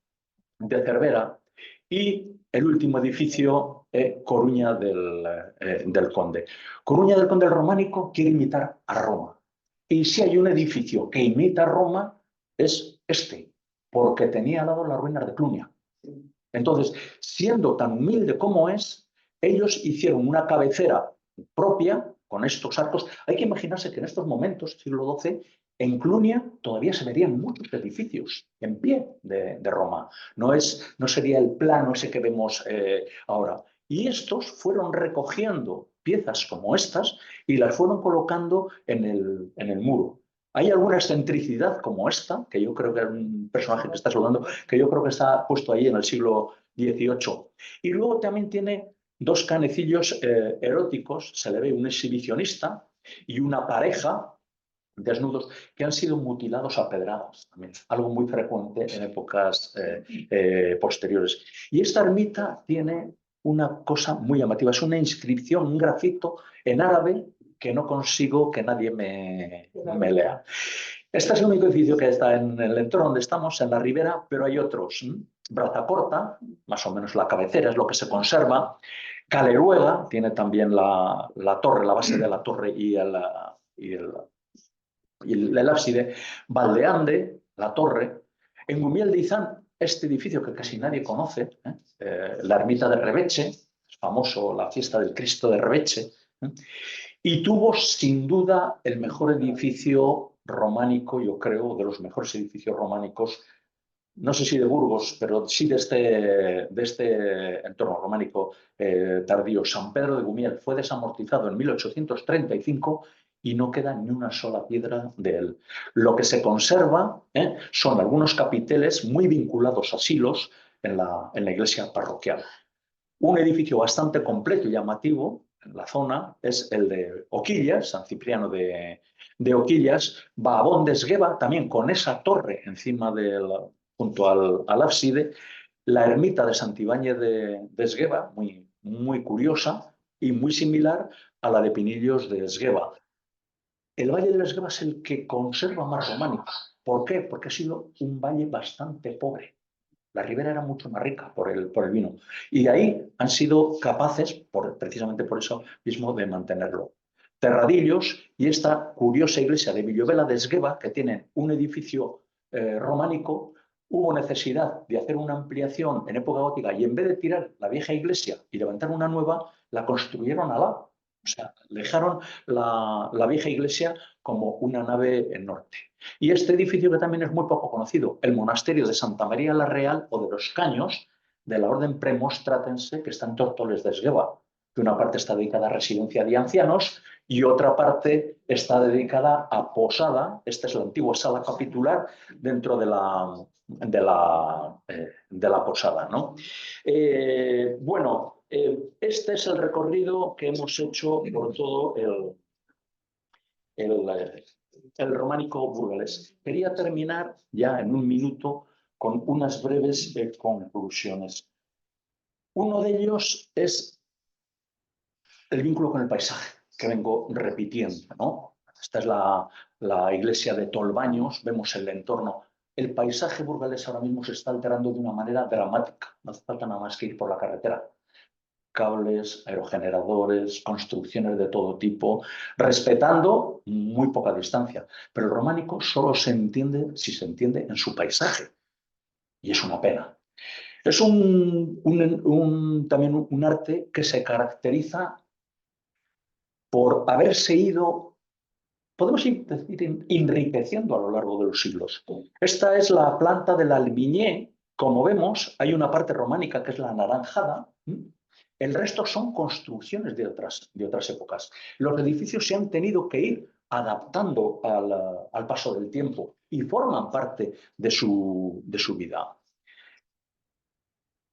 Cervera, y el último edificio, Coruña del Conde. Coruña del Conde, el románico, quiere imitar a Roma. Y si hay un edificio que imita a Roma, es este, porque tenía al lado las ruinas de Clunia. Entonces, siendo tan humilde como es, ellos hicieron una cabecera propia con estos arcos. Hay que imaginarse que en estos momentos, siglo XII, en Clunia todavía se verían muchos edificios en pie de Roma. No sería el plano ese que vemos ahora. Y estos fueron recogiendo piezas como estas y las fueron colocando en el muro. Hay alguna excentricidad como esta, que yo creo que es un personaje que está saludando, que yo creo que está puesto ahí en el siglo XVIII. Y luego también tiene dos canecillos eróticos, se le ve un exhibicionista y una pareja desnudos que han sido mutilados a pedradas, también, algo muy frecuente en épocas posteriores. Y esta ermita tiene una cosa muy llamativa, es una inscripción, un grafito en árabe que no consigo que nadie me lea. Este es el único edificio que está en el entorno donde estamos, en la ribera, pero hay otros. Brazacorta, más o menos la cabecera, es lo que se conserva. Caleruega tiene también la torre, la base de la torre y el ábside. Valdeande, la torre. En Gumiel de Izán, este edificio que casi nadie conoce, la ermita de Reveche, es famoso la fiesta del Cristo de Reveche, y tuvo sin duda el mejor edificio románico, yo creo, de los mejores edificios románicos, no sé si de Burgos, pero sí de este entorno románico tardío. San Pedro de Gumiel fue desamortizado en 1835 y no queda ni una sola piedra de él. Lo que se conserva son algunos capiteles muy vinculados a silos en la iglesia parroquial. Un edificio bastante completo y llamativo en la zona es el de Oquillas, San Cipriano de Oquillas, Baabón de Esgueva, también con esa torre encima junto al ábside, la ermita de Santibáñez de Esgueva, muy curiosa y muy similar a la de Pinillos de Esgueva. El Valle de Esgueva es el que conserva más románico. ¿Por qué? Porque ha sido un valle bastante pobre. La ribera era mucho más rica por el vino. Y de ahí han sido capaces, precisamente por eso mismo, de mantenerlo. Terradillos y esta curiosa iglesia de Villovela de Esgueva, que tiene un edificio románico, hubo necesidad de hacer una ampliación en época gótica y en vez de tirar la vieja iglesia y levantar una nueva, la construyeron al lado. O sea, dejaron la vieja iglesia como una nave en norte. Y este edificio que también es muy poco conocido, el monasterio de Santa María la Real o de los Caños, de la orden premostratense, que está en Tórtoles de Esgueva, que una parte está dedicada a residencia de ancianos y otra parte está dedicada a posada. Esta es la antigua sala capitular dentro de la posada, ¿no? Bueno, este es el recorrido que hemos hecho por todo el románico burgalés. Quería terminar ya en un minuto con unas breves conclusiones. Uno de ellos es el vínculo con el paisaje, que vengo repitiendo, ¿no? Esta es la iglesia de Tolbaños, vemos el entorno. El paisaje burgalés ahora mismo se está alterando de una manera dramática. No hace falta nada más que ir por la carretera. Cables, aerogeneradores, construcciones de todo tipo, respetando muy poca distancia. Pero el románico solo se entiende si se entiende en su paisaje. Y es una pena. Es también un arte que se caracteriza por haberse ido, podemos decir, enriqueciendo a lo largo de los siglos. Esta es la planta del Albiñé. Como vemos, hay una parte románica que es la anaranjada. El resto son construcciones de otras épocas. Los edificios se han tenido que ir adaptando al paso del tiempo y forman parte de su vida.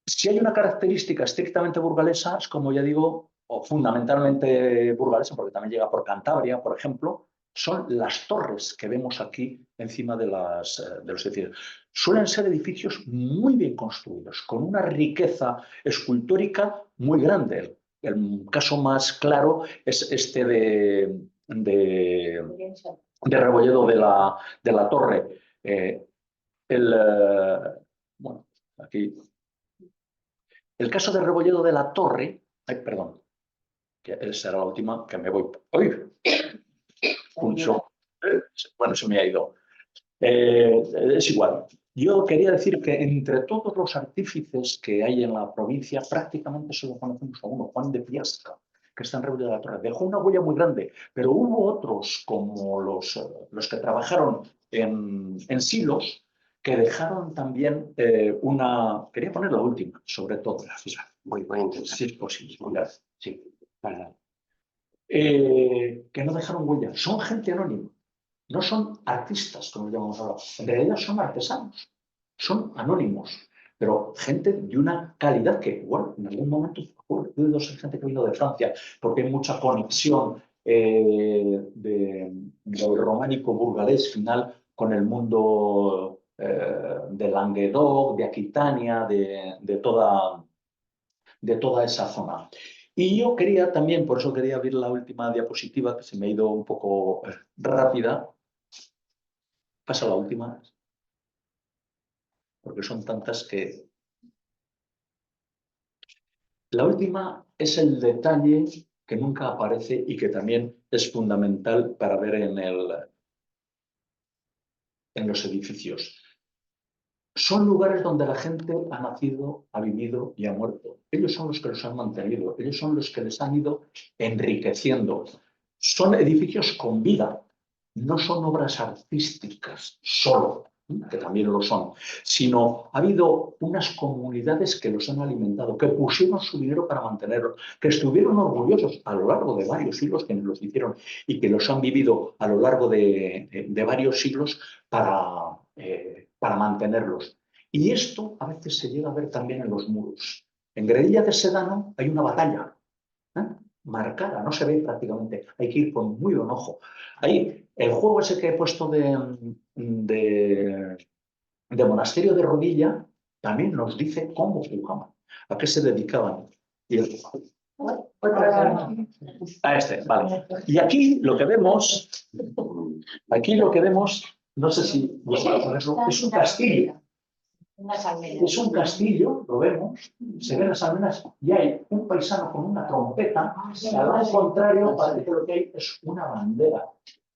Si hay una característica estrictamente burgalesa, es como ya digo, o fundamentalmente burgalesa, porque también llega por Cantabria, por ejemplo, son las torres que vemos aquí encima de los edificios. Suelen ser edificios muy bien construidos, con una riqueza escultórica muy grande. El caso más claro es este de Rebolledo de la Torre. Bueno, aquí. El caso de Rebolledo de la Torre, perdón, que esa era la última, que me voy. ¡Uy! Pulso. Bueno, se me ha ido. Es igual. Yo quería decir que entre todos los artífices que hay en la provincia, prácticamente solo conocemos a uno, Juan de Piasca, que está en Rebolledo de la Torre. Dejó una huella muy grande, pero hubo otros, como los que trabajaron en silos, que dejaron también una... Quería poner la última, sobre todo. Voy a intentar. Si es posible. Sí, vale. Que no dejaron huella. Son gente anónima. No son artistas, como llamamos ahora. En realidad son artesanos. Son anónimos. Pero gente de una calidad que, bueno, en algún momento puede ser gente que vino de Francia, porque hay mucha conexión del románico burgalés final con el mundo de Languedoc, de Aquitania, de toda esa zona. Y yo quería también, por eso quería abrir la última diapositiva, que se me ha ido un poco rápida. Pasa la última, porque son tantas que La última es el detalle que nunca aparece y que también es fundamental para ver en los edificios. Son lugares donde la gente ha nacido, ha vivido y ha muerto. Ellos son los que los han mantenido, ellos son los que les han ido enriqueciendo. Son edificios con vida, no son obras artísticas solo, que también lo son, sino ha habido unas comunidades que los han alimentado, que pusieron su dinero para mantenerlos, que estuvieron orgullosos a lo largo de varios siglos, que los hicieron y que los han vivido a lo largo de varios siglos para mantenerlos. Y esto a veces se llega a ver también en los muros. En Gredilla de Sedano hay una batalla marcada, no se ve prácticamente, hay que ir con muy buen ojo. Ahí, el juego ese que he puesto de Monasterio de Rodilla también nos dice cómo jugaban, a qué se dedicaban. Y a este, vale. Y aquí lo que vemos, no sé si es un castillo. Es un castillo, lo vemos, se ven las almenas y hay un paisano con una trompeta, y al lado contrario parece que lo que hay es una bandera.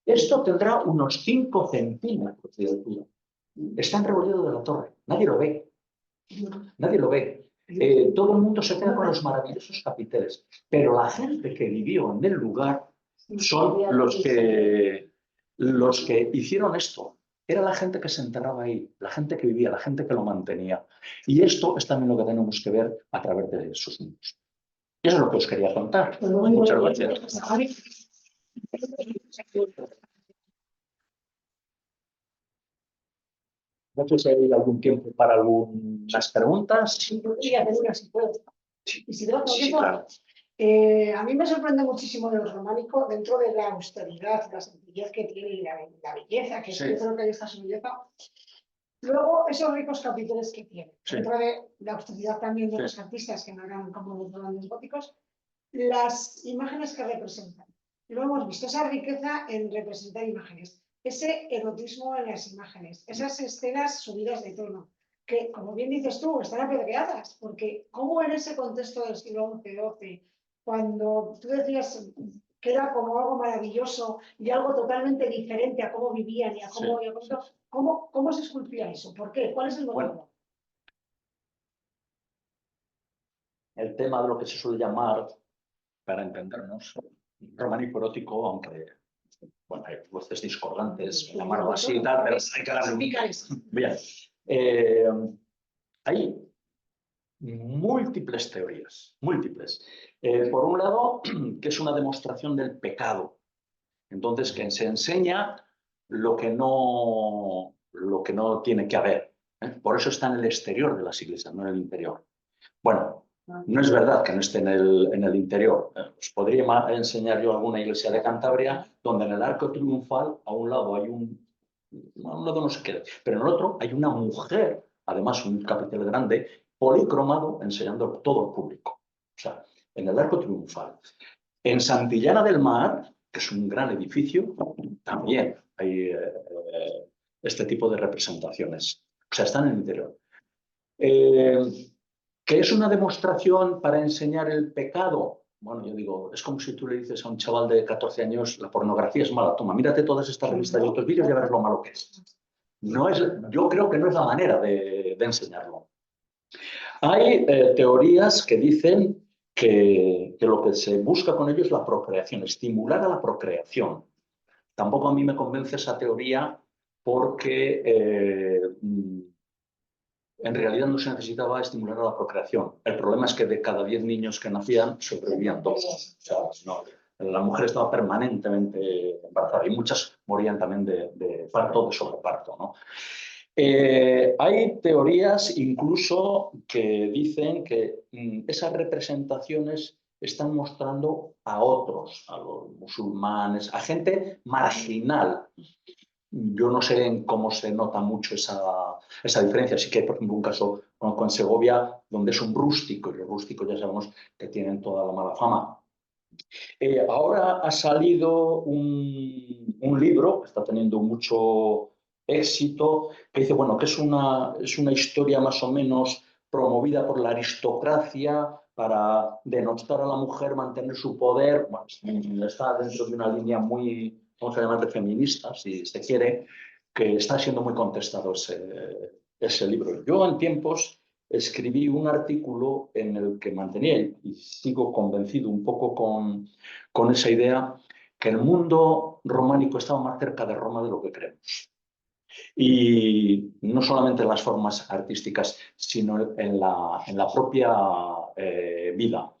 Esto tendrá unos 5 centímetros de altura. Está en rebolledo de la torre, nadie lo ve. Nadie lo ve. Todo el mundo se queda con los maravillosos capiteles, pero la gente que vivió en el lugar son los que hicieron esto. Era la gente que se enterraba ahí, la gente que vivía, la gente que lo mantenía. Y esto es también lo que tenemos que ver a través de sus muros. Y eso es lo que os quería contar. Muchas gracias. No sé si hay algún tiempo para algunas preguntas. Sí, yo quería hacer una si puedo. Y si tengo Sí, tiempo, claro. a mí me sorprende muchísimo de los románicos dentro de la austeridad, la sencillez que tiene y la belleza, que Sí. yo creo que ahí está su belleza. Luego, esos ricos capiteles que tiene, Sí. dentro de la austeridad también de Sí. los artistas que no eran como los grandes góticos, las imágenes que representan. Lo hemos visto, esa riqueza en representar imágenes, ese erotismo en las imágenes, esas escenas subidas de tono, que, como bien dices tú, están apedreadas, porque como en ese contexto del siglo XI-XII, cuando tú decías que era como algo maravilloso y algo totalmente diferente a cómo vivían y a cómo, Sí. ¿cómo se esculpía eso? ¿Por qué? ¿Cuál es el motivo? Bueno, el tema de lo que se suele llamar, para entendernos, románico erótico, aunque bueno, hay voces discordantes, llamarlo así y tal, pero hay que darle un... Bien. Hay múltiples teorías, múltiples. Por un lado, que es una demostración del pecado. Entonces, que se enseña lo que no tiene que haber. Por eso está en el exterior de las iglesias, no en el interior. Bueno, no es verdad que no esté en el interior. Os podría enseñar yo alguna iglesia de Cantabria donde en el arco triunfal a un lado hay a un lado no se queda, pero en el otro hay una mujer, además un capitel grande, policromado, enseñando todo el público. O sea, en el arco triunfal. En Santillana del Mar, que es un gran edificio, también hay este tipo de representaciones. O sea, están en el interior. ¿Que es una demostración para enseñar el pecado? Bueno, yo digo, es como si tú le dices a un chaval de 14 años, la pornografía es mala. Toma, mírate todas estas revistas y otros vídeos y ya verás lo malo que es. Yo creo que no es la manera de enseñarlo. Hay teorías que dicen que lo que se busca con ello es la procreación, estimular a la procreación. Tampoco a mí me convence esa teoría porque en realidad no se necesitaba estimular a la procreación. El problema es que de cada 10 niños que nacían, sobrevivían 2. O sea, no, la mujer estaba permanentemente embarazada y muchas morían también de parto, de sobreparto, ¿no? Hay teorías incluso que dicen que esas representaciones están mostrando a otros, a los musulmanes, a gente marginal. Yo no sé en cómo se nota mucho esa diferencia. Sí que hay, por ejemplo, un caso con Segovia, donde es un rústico, y los rústicos ya sabemos que tienen toda la mala fama. Ahora ha salido un libro que está teniendo mucho éxito, que dice, bueno, que es una historia más o menos promovida por la aristocracia para denostar a la mujer, mantener su poder. Bueno, está dentro de una línea muy, vamos a llamarle feminista, si se quiere, que está siendo muy contestado ese libro. Yo en tiempos escribí un artículo en el que mantenía, y sigo convencido un poco con esa idea, que el mundo románico estaba más cerca de Roma de lo que creemos. Y no solamente en las formas artísticas, sino en la propia vida.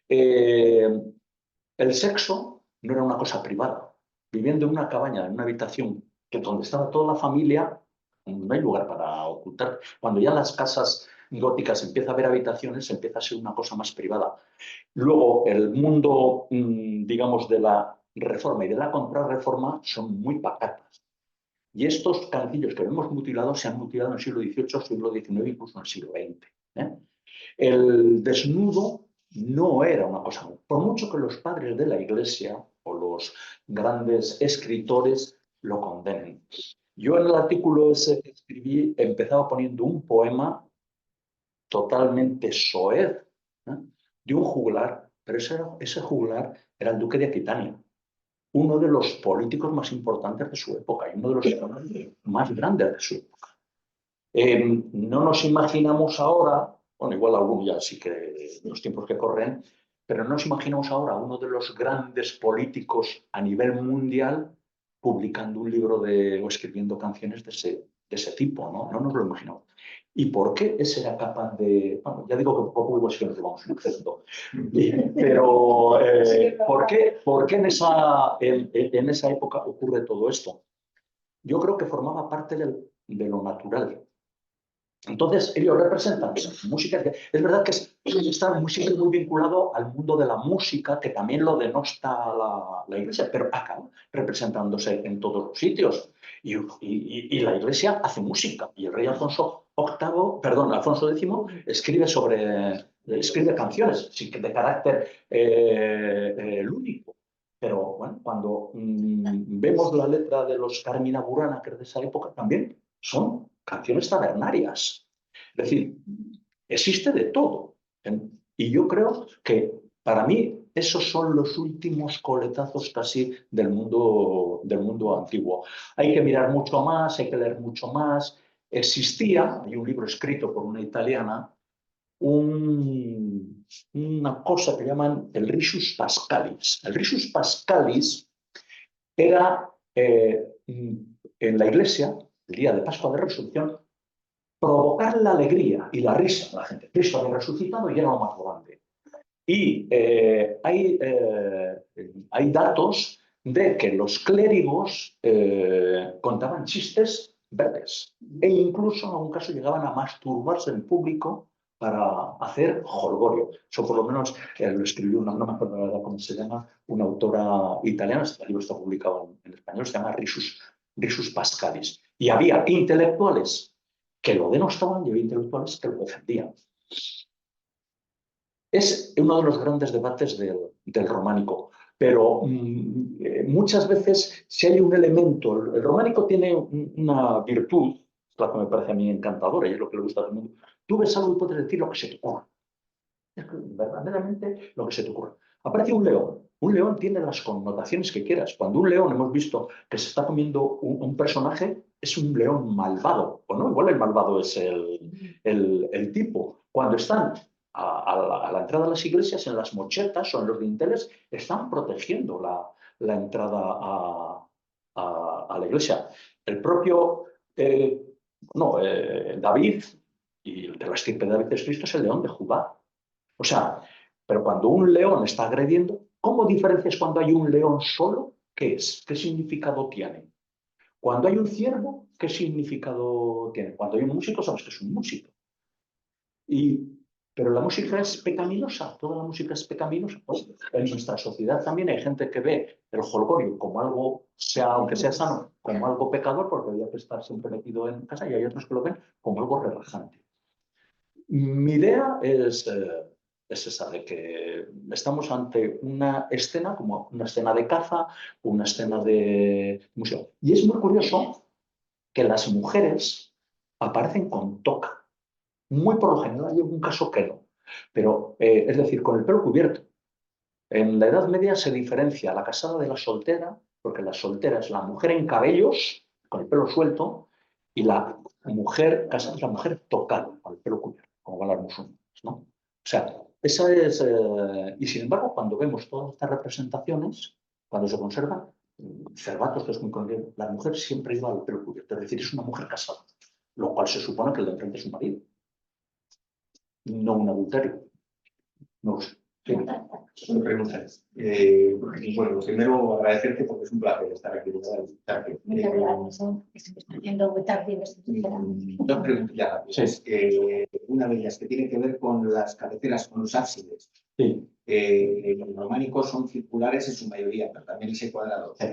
El sexo no era una cosa privada. Viviendo en una cabaña, en una habitación, que donde estaba toda la familia, no hay lugar para ocultar. Cuando ya en las casas góticas empieza a haber habitaciones, empieza a ser una cosa más privada. Luego, el mundo, digamos, de la reforma y de la contrarreforma son muy pacatas. Y estos canecillos que vemos mutilados se han mutilado en el siglo XVIII, siglo XIX, incluso en el siglo XX. El desnudo no era una cosa, por mucho que los padres de la Iglesia o los grandes escritores lo condenen. Yo en el artículo ese que escribí empezaba poniendo un poema totalmente soez, de un juglar, pero ese juglar era el duque de Aquitania, uno de los políticos más importantes de su época y uno de los económicos más grandes de su época. No nos imaginamos ahora, bueno, igual alguno ya sí que en los tiempos que corren, pero no nos imaginamos ahora a uno de los grandes políticos a nivel mundial publicando un libro o escribiendo canciones de ese tipo, ¿no? No nos lo imaginamos. ¿Y por qué ese era capaz de...? Bueno, ya digo que poco igual sí que nos vamos haciendo. Pero, ¿por qué en esa época ocurre todo esto? Yo creo que formaba parte de lo natural. Entonces, ellos representan música. Es verdad que está muy vinculado al mundo de la música, que también lo denosta la Iglesia, pero acaba representándose en todos los sitios. Y la Iglesia hace música. Y el rey Alfonso X, escribe canciones de carácter lúdico. Pero bueno, cuando vemos la letra de los Carmina Burana, que es de esa época, también son canciones tabernarias. Es decir, existe de todo. Y yo creo que para mí esos son los últimos coletazos casi del mundo antiguo. Hay que mirar mucho más, hay que leer mucho más. Hay un libro escrito por una italiana, una cosa que llaman el Risus Pascalis. El Risus Pascalis era en la iglesia, el día de Pascua de Resurrección, provocar la alegría y la risa de la gente. Cristo había resucitado y era lo más grande. Y hay datos de que los clérigos contaban chistes verdes e incluso en algún caso llegaban a masturbarse en público para hacer jolgorio. Eso por lo menos lo escribió no me acuerdo la verdad cómo se llama, una autora italiana, este libro está publicado en español, se llama Risus Pascalis. Y había intelectuales que lo denostaban y había intelectuales que lo defendían. Es uno de los grandes debates del románico, pero muchas veces si hay un elemento, el románico tiene una virtud, la que me parece a mí encantadora y es lo que le gusta a todo el mundo. Tú ves algo y puedes decir lo que se te ocurra. Es verdaderamente lo que se te ocurra. Aparece un león. Un león tiene las connotaciones que quieras. Cuando un león hemos visto que se está comiendo un personaje, es un león malvado, ¿o no? Igual el malvado es el tipo. Cuando están a la entrada de las iglesias, en las mochetas o en los dinteles, están protegiendo la entrada a la iglesia. El propio David, y de la estirpe de David es Cristo, es el león de Judá. O sea, pero cuando un león está agrediendo, ¿cómo diferencias cuando hay un león solo? ¿Qué es? ¿Qué significado tiene? Cuando hay un ciervo, ¿qué significado tiene? Cuando hay un músico, sabes que es un músico. Pero la música es pecaminosa, toda la música es pecaminosa. Pues en nuestra sociedad también hay gente que ve el jolgorio como algo, aunque sea sano, como algo pecador, porque había que estar siempre metido en casa, y hay otros que lo ven como algo relajante. Mi idea es esa, de que estamos ante una escena, como una escena de caza, una escena de museo. Y es muy curioso que las mujeres aparecen con toca. Muy por lo general hay algún caso que no. Pero, es decir, con el pelo cubierto. En la Edad Media se diferencia la casada de la soltera, porque la soltera es la mujer en cabellos, con el pelo suelto, y la mujer casada es la mujer tocada, con el pelo cubierto, como van las musulmanas, ¿no? O sea, esa es... y sin embargo, cuando vemos todas estas representaciones, cuando se conservan, Cervatos, que es muy conocido, la mujer siempre lleva el pelo cubierto, es decir, es una mujer casada, lo cual se supone que el de enfrente es su marido, no un adulterio. No lo sé. Sí. Son preguntas. Bueno, primero agradecerte porque es un placer estar aquí. ¿Verdad? Muchas gracias. Se me está haciendo muy tarde. Dos preguntas ya rápidas. Una de ellas que tiene que ver con las cabeceras, con los ábsides. Sí. Los románicos son circulares en su mayoría, pero también ese cuadrado. Sí.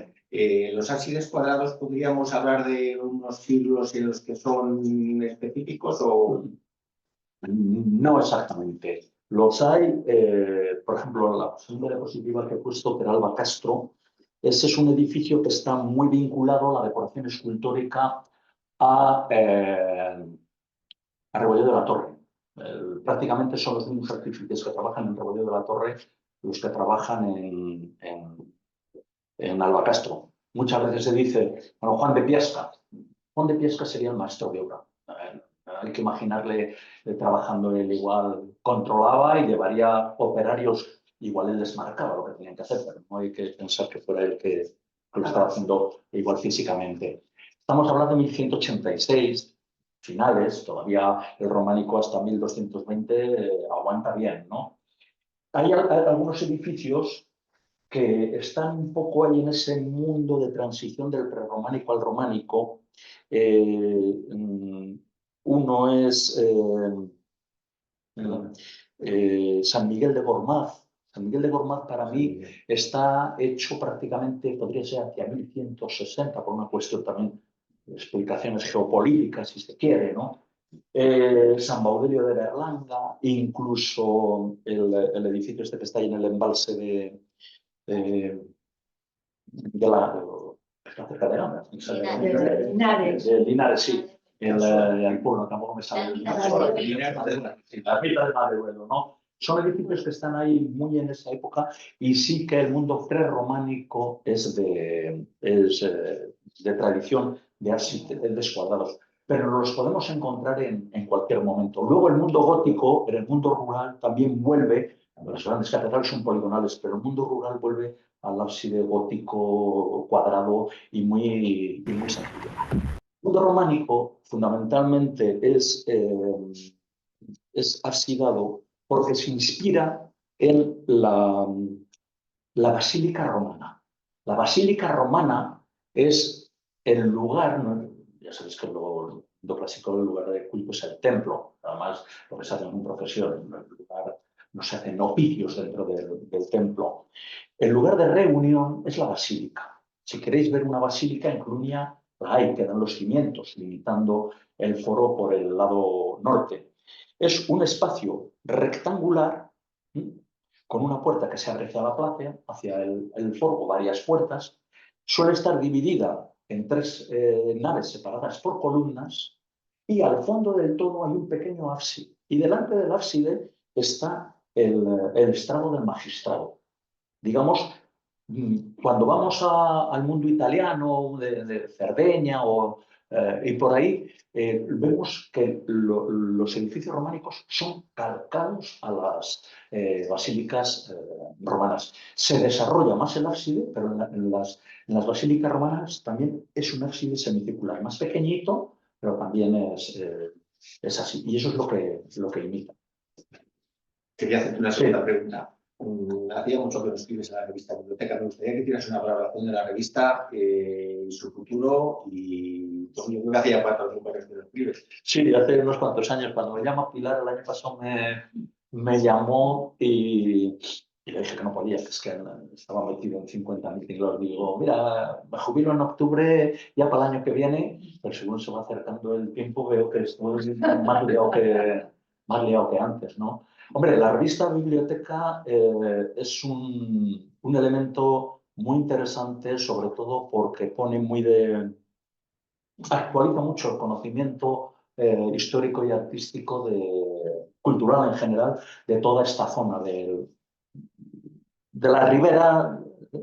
Los ábsides cuadrados, ¿podríamos hablar de unos siglos en los que son específicos o...? No exactamente. Los hay, por ejemplo, la segunda diapositiva que he puesto, Peralba Castro, ese es un edificio que está muy vinculado a la decoración escultórica a Rebolledo de la Torre. Prácticamente son los mismos artífices que trabajan en Rebolledo de la Torre los que trabajan en Albacastro. Muchas veces se dice, bueno, Juan de Piasca. Juan de Piasca sería el maestro de obra. Hay que imaginarle trabajando él igual, controlaba y llevaría operarios, igual él les marcaba lo que tenían que hacer, pero no hay que pensar que fuera él que lo estaba haciendo igual físicamente. Estamos hablando de 1186, finales, todavía el románico hasta 1220 aguanta bien, ¿no? Hay algunos edificios que están un poco ahí en ese mundo de transición del prerrománico al románico. Uno es San Miguel de Gormaz. San Miguel de Gormaz para mí está hecho prácticamente, podría ser hacia 1160, por una cuestión también de explicaciones geopolíticas, si se quiere, ¿no? San Baudelio de Berlanga, incluso el edificio este que está ahí en el embalse de cerca de Gama, Linares, sí. El pueblo tampoco me sale. La ermita de Madreruelo, ¿no? Son edificios que están ahí muy en esa época y sí que el mundo prerrománico es de tradición de ábsides cuadrados, pero los podemos encontrar en cualquier momento. Luego el mundo gótico, en el mundo rural, también vuelve, las grandes catedrales son poligonales, pero el mundo rural vuelve al ábside gótico cuadrado y muy sencillo. El mundo románico fundamentalmente es absidado porque se inspira en la Basílica Romana. La Basílica Romana es el lugar, ¿no? Ya sabéis que lo clásico, el lugar de culto es el templo, además lo que se hace en procesión, el lugar, no se hacen oficios dentro del templo. El lugar de reunión es la basílica. Si queréis ver una basílica en Clunia, la hay, quedan los cimientos, limitando el foro por el lado norte. Es un espacio rectangular, con una puerta que se abre hacia la plaza, hacia el foro, varias puertas. Suele estar dividida en tres naves separadas por columnas y al fondo del todo hay un pequeño ábside. Y delante del ábside está el estrado del magistrado. Digamos, cuando vamos al mundo italiano, de Cerdeña y por ahí, vemos que los edificios románicos son calcados a las basílicas romanas. Se desarrolla más el ábside, pero en las basílicas romanas también es un ábside semicircular, más pequeñito, pero también es así. Y eso es lo que imita. Quería hacerte una segunda pregunta. Hacía mucho que no escribes en la revista Biblioteca. Me gustaría que tuvieras una valoración de la revista y su futuro. Y yo creo que hacía 4 o 5 años que lo escribes. Sí, hace unos cuantos años. Cuando me llama Pilar, el año pasado me llamó y le dije que no podía, que es que estaba metido en 50.000 tinglos. Digo, mira, me jubilo en octubre, ya para el año que viene, pero según se va acercando el tiempo veo que estoy más liado que antes, ¿no? Hombre, la revista Biblioteca es un elemento muy interesante, sobre todo porque pone actualiza mucho el conocimiento histórico y artístico, cultural en general, de toda esta zona de la ribera,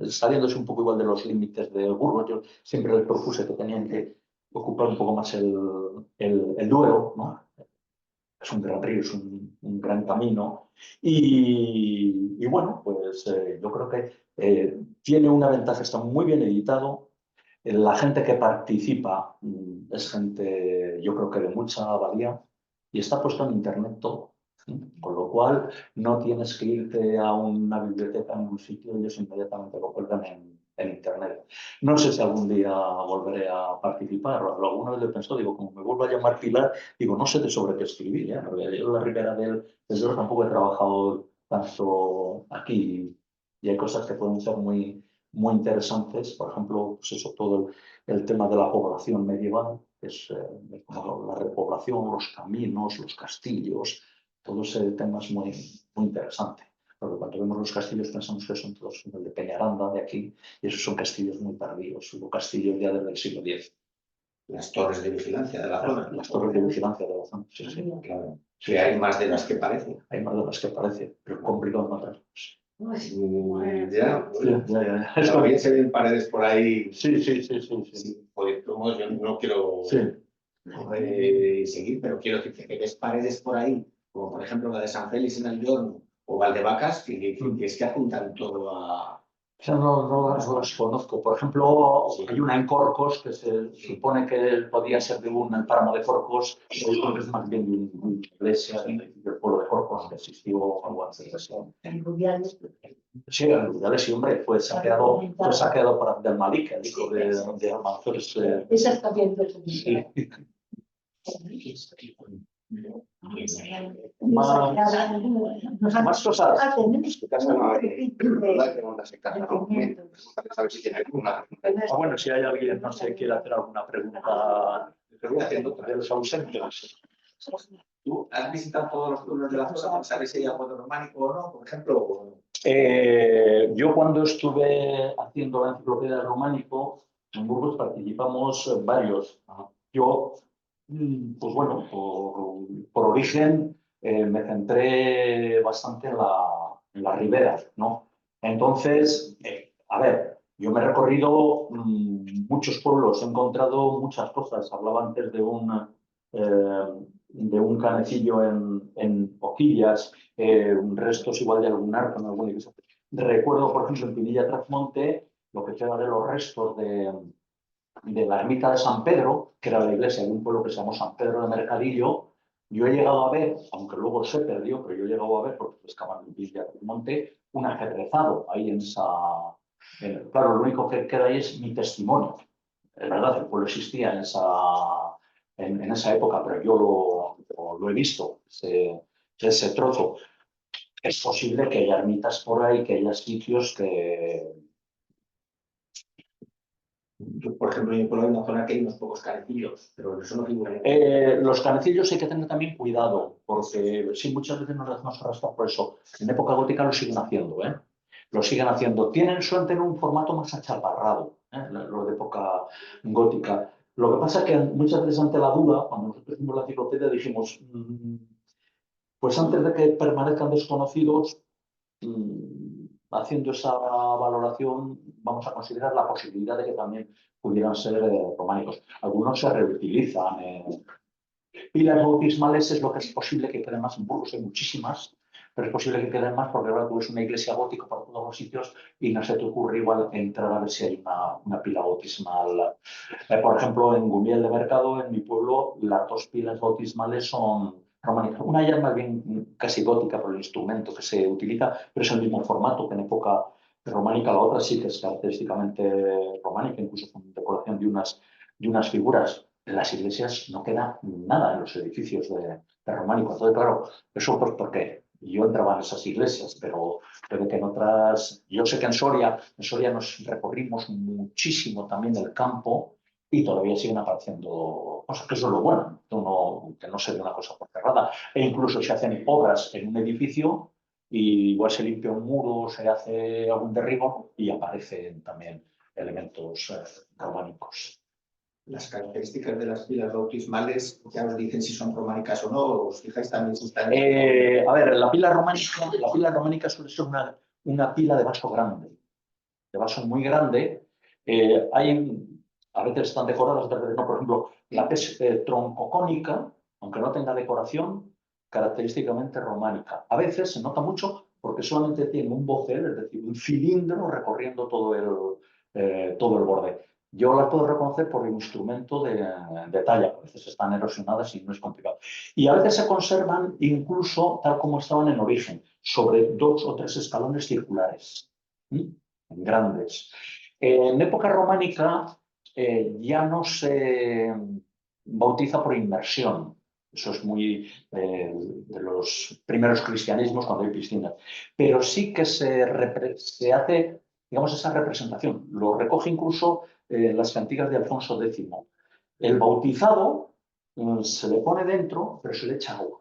saliéndose un poco igual de los límites de Burgos. Yo siempre les propuse que tenían que ocupar un poco más el Duero, ¿no? Es un gran río, es un gran camino. Y bueno, pues yo creo que tiene una ventaja, está muy bien editado. La gente que participa es gente, yo creo que de mucha valía, y está puesto en internet todo. Con lo cual, no tienes que irte a una biblioteca en un sitio, ellos inmediatamente lo cuelgan en internet. No sé si algún día volveré a participar, o alguna vez lo he pensado, digo, como me vuelvo a llamar Pilar, digo, no sé de sobre qué escribir, ¿eh? Porque yo en la ribera del Duero tampoco he trabajado tanto aquí, y hay cosas que pueden ser muy interesantes. Por ejemplo, pues eso, todo el tema de la población medieval, es como la repoblación, los caminos, los castillos, todo ese tema es muy interesante. Porque cuando vemos los castillos pensamos que son todos como el de Peñaranda, de aquí, y esos son castillos muy tardíos, hubo castillos ya desde el siglo X. Las torres de vigilancia de la zona. Las torres de vigilancia de la zona, sí, sí. Claro. Sí, hay más de las que parece. Hay más de las que parece, pero es complicado encontrarlas. Ya, bueno. Es También se ven paredes por ahí. Sí. Sí, porque como yo no quiero Sí. Seguir, pero quiero decir que ves paredes por ahí, como por ejemplo la de San Félix en el Yorno o Valdevacas, que es que apuntan todo a... O sea, no las conozco. Por ejemplo, hay una en Corcos que se supone que podía ser de un páramo de Corcos, pero yo creo que es más bien de una iglesia del pueblo de Corcos, que existió algo así. En Rubiales. Sí, en Rubiales, sí, hombre, fue saqueado por Abdel Malik, el hijo de Almanzores. Esa está bien. Sí. Más cosas. Tu casa no hay preguntas en casa, ¿no? A ver si tiene alguna pregunta. Bueno, si hay alguien, no sé, quiere hacer alguna pregunta Te voy haciendo otra. de los ausentes. ¿Tú has visitado todos los pueblos de la zona para saber si hay algo románico o no, por ejemplo? Yo cuando estuve haciendo la enciclopedia del románico, en Burgos participamos varios. Yo, pues bueno, por origen me centré bastante en la ribera, ¿no? Entonces, a ver, yo me he recorrido muchos pueblos, he encontrado muchas cosas. Hablaba antes de un canecillo en Oquillas, restos igual de algún arco en alguna iglesia. Recuerdo, por ejemplo, en Pinilla Trasmonte, lo que queda de los restos de la ermita de San Pedro, que era la iglesia de un pueblo que se llamó San Pedro de Mercadillo. Yo he llegado a ver, aunque luego se perdió, pero yo he llegado a ver, porque pescaban en Pinilla Trasmonte, un ajedrezado ahí en esa... claro, lo único que queda ahí es mi testimonio. Es verdad, el pueblo existía en esa época, pero yo lo he visto, ese trozo. Es posible que haya ermitas por ahí, que haya sitios que... Por ejemplo, yo por ahí una zona que hay unos pocos canecillos, pero eso no figura. Los canecillos hay que tener también cuidado, porque sí, muchas veces nos dejamos arrastrar por eso. En época gótica lo siguen haciendo, ¿eh? Lo siguen haciendo. Suelen tener un formato más achaparrado, lo de época gótica. Lo que pasa es que muchas veces ante la duda, cuando nosotros hicimos la enciclopedia, dijimos, pues antes de que permanezcan desconocidos, haciendo esa valoración, vamos a considerar la posibilidad de que también pudieran ser románicos. Algunos se reutilizan. Pilas bautismales es lo que es posible que queden más. En Burgos hay muchísimas, pero es posible que queden más porque ahora tú ves una iglesia gótica por todos los sitios y no se te ocurre igual entrar a ver si hay una pila bautismal. Por ejemplo, en Gumiel de Mercado, en mi pueblo, las dos pilas bautismales son románicas. Una ya es más bien casi gótica por el instrumento que se utiliza, pero es el mismo formato que en época románica. La otra sí que es característicamente románica, incluso con decoración de unas figuras. En las iglesias no queda nada en los edificios de románico. Entonces, claro, eso pues porque yo entraba en esas iglesias, pero creo que en otras... Yo sé que en Soria nos recorrimos muchísimo también el campo y todavía siguen apareciendo cosas, que eso es lo bueno, que no se ve una cosa por cerrada. E incluso se hacen obras en un edificio y igual se limpia un muro, se hace algún derribo y aparecen también elementos románicos. Las características de las pilas bautismales ya os dicen si son románicas o no, os fijáis también si están... A ver, la pila románica suele ser una pila de vaso grande, de vaso muy grande. A veces están decoradas, otras veces no. Por ejemplo, la que es troncocónica, aunque no tenga decoración, característicamente románica. A veces se nota mucho porque solamente tiene un bocel, es decir, un cilindro recorriendo todo el borde. Yo las puedo reconocer por el instrumento de talla. A veces están erosionadas y no es complicado. Y a veces se conservan incluso tal como estaban en origen, sobre 2 o 3 escalones circulares, grandes. En época románica ya no se bautiza por inmersión. Eso es muy de los primeros cristianismos cuando hay piscinas. Pero sí que se hace, digamos, esa representación. Lo recoge incluso las cantigas de Alfonso X. El bautizado se le pone dentro, pero se le echa agua.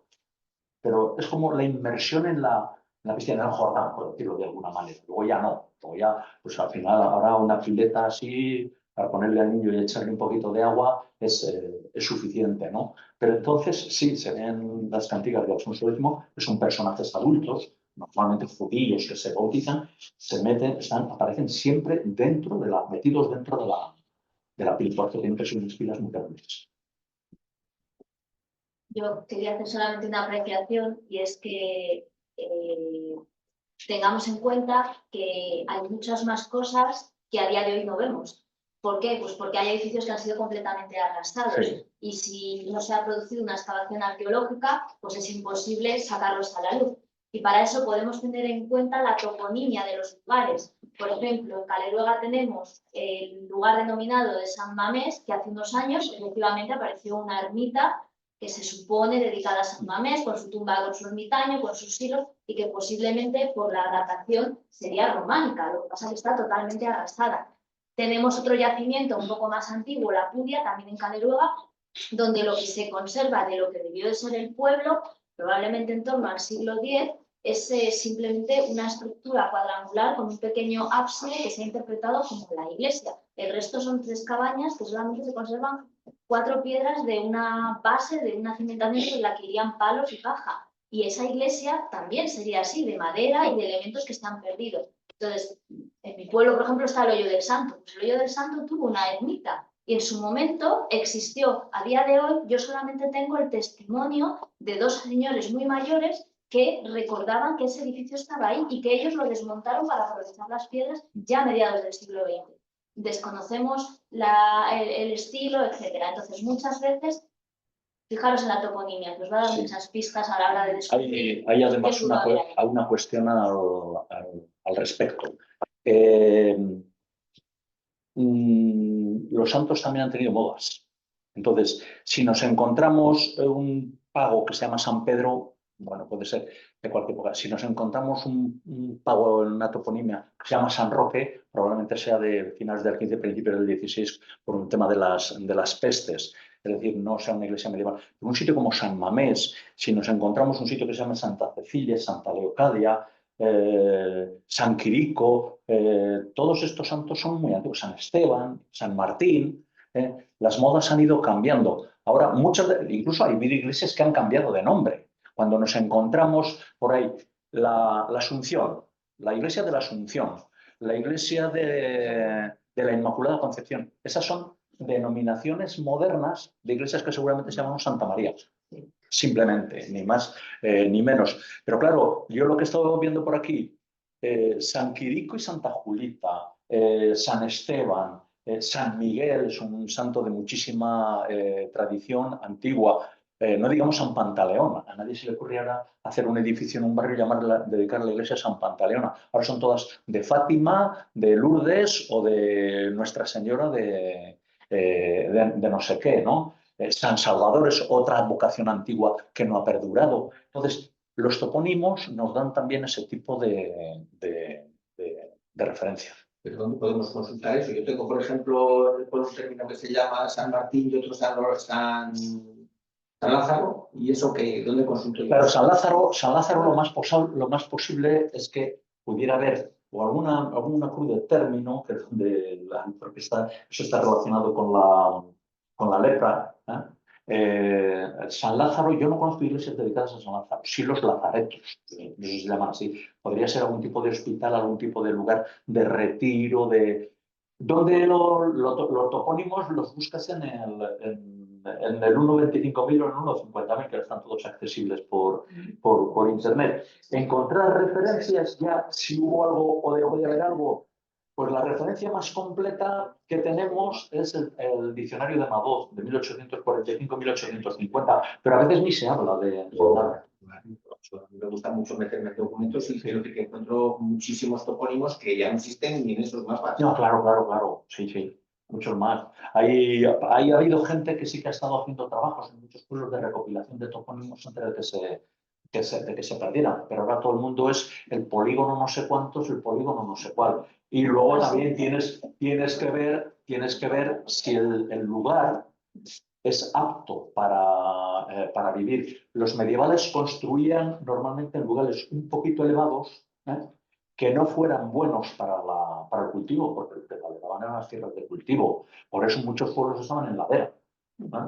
Pero es como la inmersión en la piscina, en el Jordán, por decirlo de alguna manera. Luego ya no. Luego ya, pues al final habrá una pileta así para ponerle al niño y echarle un poquito de agua es suficiente, ¿no? Pero entonces sí, se ven las cantigas de Alfonso X, que son personajes adultos, normalmente judíos que se bautizan, se meten, aparecen siempre metidos dentro de la pila, porque tienen que ser unas pilas muy grandes. Yo quería hacer solamente una apreciación y es que tengamos en cuenta que hay muchas más cosas que a día de hoy no vemos. ¿Por qué? Pues porque hay edificios que han sido completamente arrastrados. Sí. Y si no se ha producido una excavación arqueológica, pues es imposible sacarlos a la luz. Y para eso podemos tener en cuenta la toponimia de los lugares. Por ejemplo, en Caleruega tenemos el lugar denominado de San Mamés, que hace unos años efectivamente apareció una ermita que se supone dedicada a San Mamés, con su tumba, con su ermitaño, con sus silos, y que posiblemente por la datación sería románica, lo que pasa es que está totalmente arrastrada. Tenemos otro yacimiento un poco más antiguo, la Pudia, también en Caleruega, donde lo que se conserva de lo que debió de ser el pueblo, probablemente en torno al siglo X, es simplemente una estructura cuadrangular con un pequeño ábside que se ha interpretado como la iglesia. El resto son 3 cabañas que solamente se conservan 4 piedras de una base, de una cimentación en la que irían palos y paja. Y esa iglesia también sería así, de madera y de elementos que están perdidos. Entonces, en mi pueblo, por ejemplo, está el Hoyo del Santo. Pues el Hoyo del Santo tuvo una ermita y en su momento existió. A día de hoy yo solamente tengo el testimonio de 2 señores muy mayores que recordaban que ese edificio estaba ahí y que ellos lo desmontaron para aprovechar las piedras ya a mediados del siglo XX. Desconocemos el estilo, etc. Entonces, muchas veces, fijaros en la toponimia, que os va a dar muchas pistas a la hora de descubrir. Hay además una cuestión al respecto. Los santos también han tenido modas. Entonces, si nos encontramos un pago que se llama San Pedro, bueno, puede ser de cualquier época. Si nos encontramos un pago en una toponimia que se llama San Roque, probablemente sea de finales del 15, principios del 16, por un tema de las pestes. Es decir, no sea una iglesia medieval. En un sitio como San Mamés, si nos encontramos un sitio que se llama Santa Cecilia, Santa Leocadia, San Quirico, todos estos santos son muy antiguos. San Esteban, San Martín. Las modas han ido cambiando. Ahora, incluso hay iglesias que han cambiado de nombre. Cuando nos encontramos por ahí la Asunción, la iglesia de la Asunción, la iglesia de la Inmaculada Concepción, esas son denominaciones modernas de iglesias que seguramente se llaman Santa María. Simplemente, ni más ni menos. Pero claro, yo lo que he estado viendo por aquí, San Quirico y Santa Julita, San Esteban, San Miguel es un santo de muchísima tradición antigua. No digamos San Pantaleón, a nadie se le ocurriera hacer un edificio en un barrio y dedicar la iglesia a San Pantaleón. Ahora son todas de Fátima, de Lourdes o de Nuestra Señora de no sé qué, ¿no? San Salvador es otra advocación antigua que no ha perdurado. Entonces, los topónimos nos dan también ese tipo de referencia. ¿Pero dónde podemos consultar eso? Yo tengo, por ejemplo, un término que se llama San Martín y otro San Lázaro. ¿Y eso qué? ¿Dónde consulto yo? Claro, San Lázaro lo más posible es que pudiera haber o alguna cruz de término, porque eso está relacionado con la lepra. San Lázaro, yo no conozco iglesias dedicadas a San Lázaro, sí los lazaretos, se llaman así. Podría ser algún tipo de hospital, algún tipo de lugar de retiro, donde los topónimos los buscas en el 1.25.000 o en el 1.50.000, que están todos accesibles por internet. Encontrar referencias, ya si hubo algo o dejó de haber algo, pues la referencia más completa que tenemos es el diccionario de Madoz, de 1845-1850, pero a veces ni se habla de nada. A mí me gusta mucho meterme en documentos y creo que encuentro muchísimos topónimos que ya no existen ni en esos mapas. No, claro, sí, muchos más. Ha habido gente que sí que ha estado haciendo trabajos en muchos pueblos de recopilación de topónimos antes de que se perdieran, pero ahora todo el mundo es el polígono no sé cuántos, el polígono no sé cuál. Y luego también tienes que ver si el lugar es apto para vivir. Los medievales construían normalmente en lugares un poquito elevados, que no fueran buenos para el cultivo, porque lo que valoraban eran las tierras de cultivo. Por eso muchos pueblos estaban en ladera,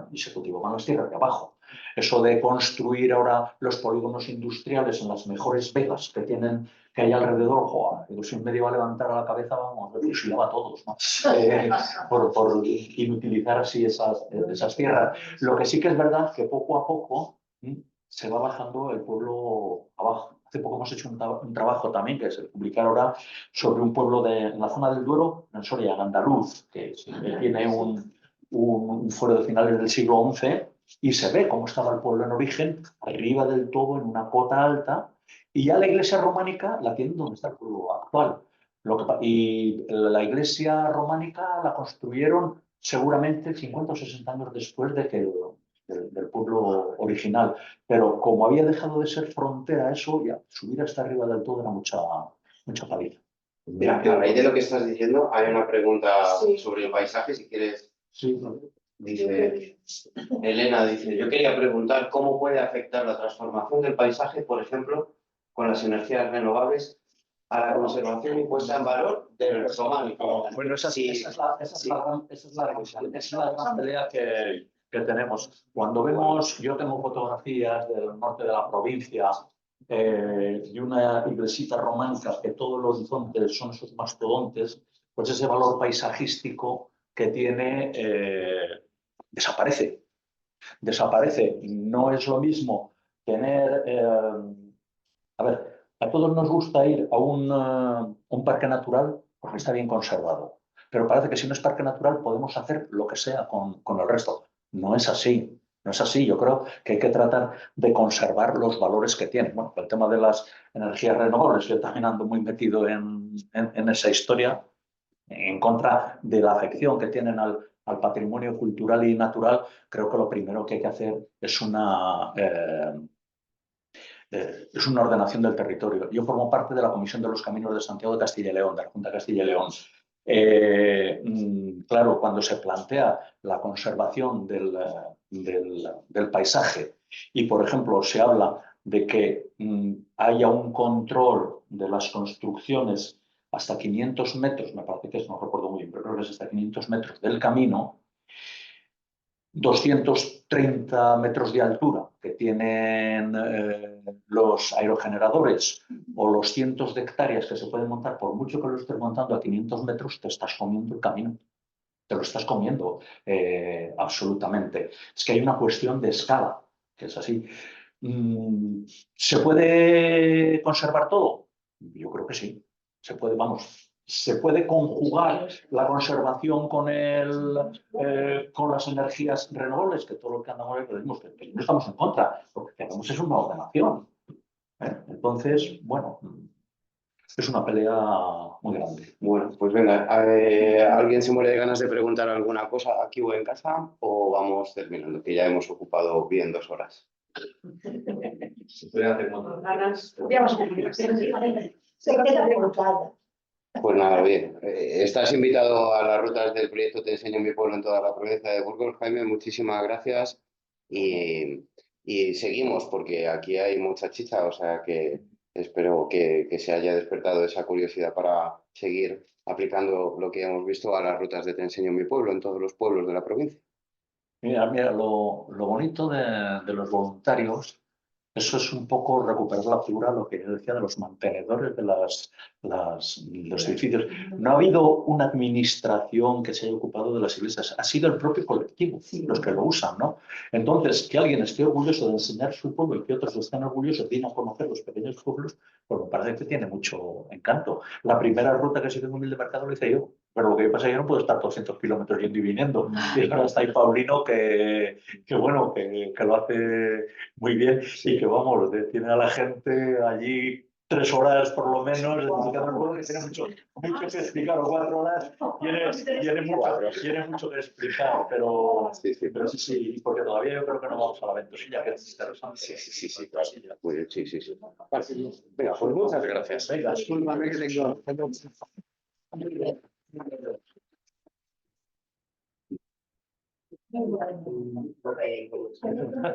y se cultivaban las tierras de abajo. Eso de construir ahora los polígonos industriales en las mejores vegas que hay alrededor, joder, yo si me iba a levantar a la cabeza, vamos, me fusilaba a todos, ¿no? Por inutilizar así esas tierras. Lo que sí que es verdad que poco a poco se va bajando el pueblo abajo. Hace poco hemos hecho un trabajo también que se publicar ahora sobre un pueblo en la zona del Duero, en Soria, en Andaluz, que tiene un fuero de finales del siglo XI, y se ve cómo estaba el pueblo en origen, arriba del todo, en una cota alta, y ya la iglesia románica la tienen donde está el pueblo actual. Y la iglesia románica la construyeron seguramente 50 o 60 años después del pueblo original. Pero como había dejado de ser frontera eso, ya subir hasta arriba del todo era mucha paliza. Mira, a raíz de lo que estás diciendo, hay una pregunta Sí. sobre el paisaje, si quieres. Sí, Dice, Elena dice, yo quería preguntar cómo puede afectar la transformación del paisaje, por ejemplo, con las energías renovables, a la conservación y puesta en valor del románico. bueno, esa es la gran pelea que tenemos. Cuando vemos, yo tengo fotografías del norte de la provincia, de una iglesita románica que todos los horizontes son esos mastodontes, pues ese valor paisajístico que tiene desaparece. No es lo mismo tener... a ver, a todos nos gusta ir a un parque natural porque está bien conservado, pero parece que si no es parque natural podemos hacer lo que sea con el resto. No es así. No es así. Yo creo que hay que tratar de conservar los valores que tienen. Bueno, el tema de las energías renovables, yo también ando muy metido en esa historia, en contra de la afección que tienen al patrimonio cultural y natural. Creo que lo primero que hay que hacer es una ordenación del territorio. Yo formo parte de la Comisión de los Caminos de Santiago de Castilla y León, de la Junta de Castilla y León. Claro, cuando se plantea la conservación del paisaje y, por ejemplo, se habla de que haya un control de las construcciones hasta 500 metros, me parece que es, no recuerdo muy bien, pero creo que es hasta 500 metros del camino, 230 metros de altura que tienen los aerogeneradores o los cientos de hectáreas que se pueden montar, por mucho que lo estés montando a 500 metros, te estás comiendo el camino. Te lo estás comiendo absolutamente. Es que hay una cuestión de escala, que es así. ¿Se puede conservar todo? Yo creo que sí. Se puede, se puede conjugar la conservación con las energías renovables, que todo lo que andamos ahí, decimos que no estamos en contra, lo que queremos es una ordenación. Entonces, bueno, es una pelea muy grande. Bueno, pues venga, ¿alguien se muere de ganas de preguntar alguna cosa aquí o en casa? ¿O vamos terminando? Que ya hemos ocupado bien 2 horas. Se puede hacer montón. Se queda preguntada. Pues nada, bien. Estás invitado a las rutas del proyecto Te enseño mi pueblo en toda la provincia de Burgos. Jaime, muchísimas gracias. Y seguimos, porque aquí hay mucha chicha, o sea que espero que se haya despertado esa curiosidad para seguir aplicando lo que hemos visto a las rutas de Te enseño mi pueblo en todos los pueblos de la provincia. Mira, lo bonito de los voluntarios, eso es un poco recuperar la figura, lo que yo decía, de los mantenedores de los edificios. No ha habido una administración que se haya ocupado de las iglesias, ha sido el propio colectivo los que lo usan, ¿no? Entonces, que alguien esté orgulloso de enseñar su pueblo y que otros estén orgullosos de ir a conocer los pequeños pueblos, pues me parece que tiene mucho encanto. La primera ruta que se hizo en Humilde Mercado lo hice yo. Pero lo que pasa es que yo no puedo estar 200 kilómetros yendo y viniendo. Y ahora está ahí Paulino bueno, que lo hace muy bien y que, vamos, tiene a la gente allí 3 horas por lo menos, que tiene mucho que explicar, o 4 horas, tiene mucho que explicar, pero sí, porque todavía yo creo que no vamos a la Ventosilla, que es interesante. Sí, claro. Muy bien, sí. Vale. Venga, pues muchas gracias. Venga, Discúlpame que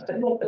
tengo...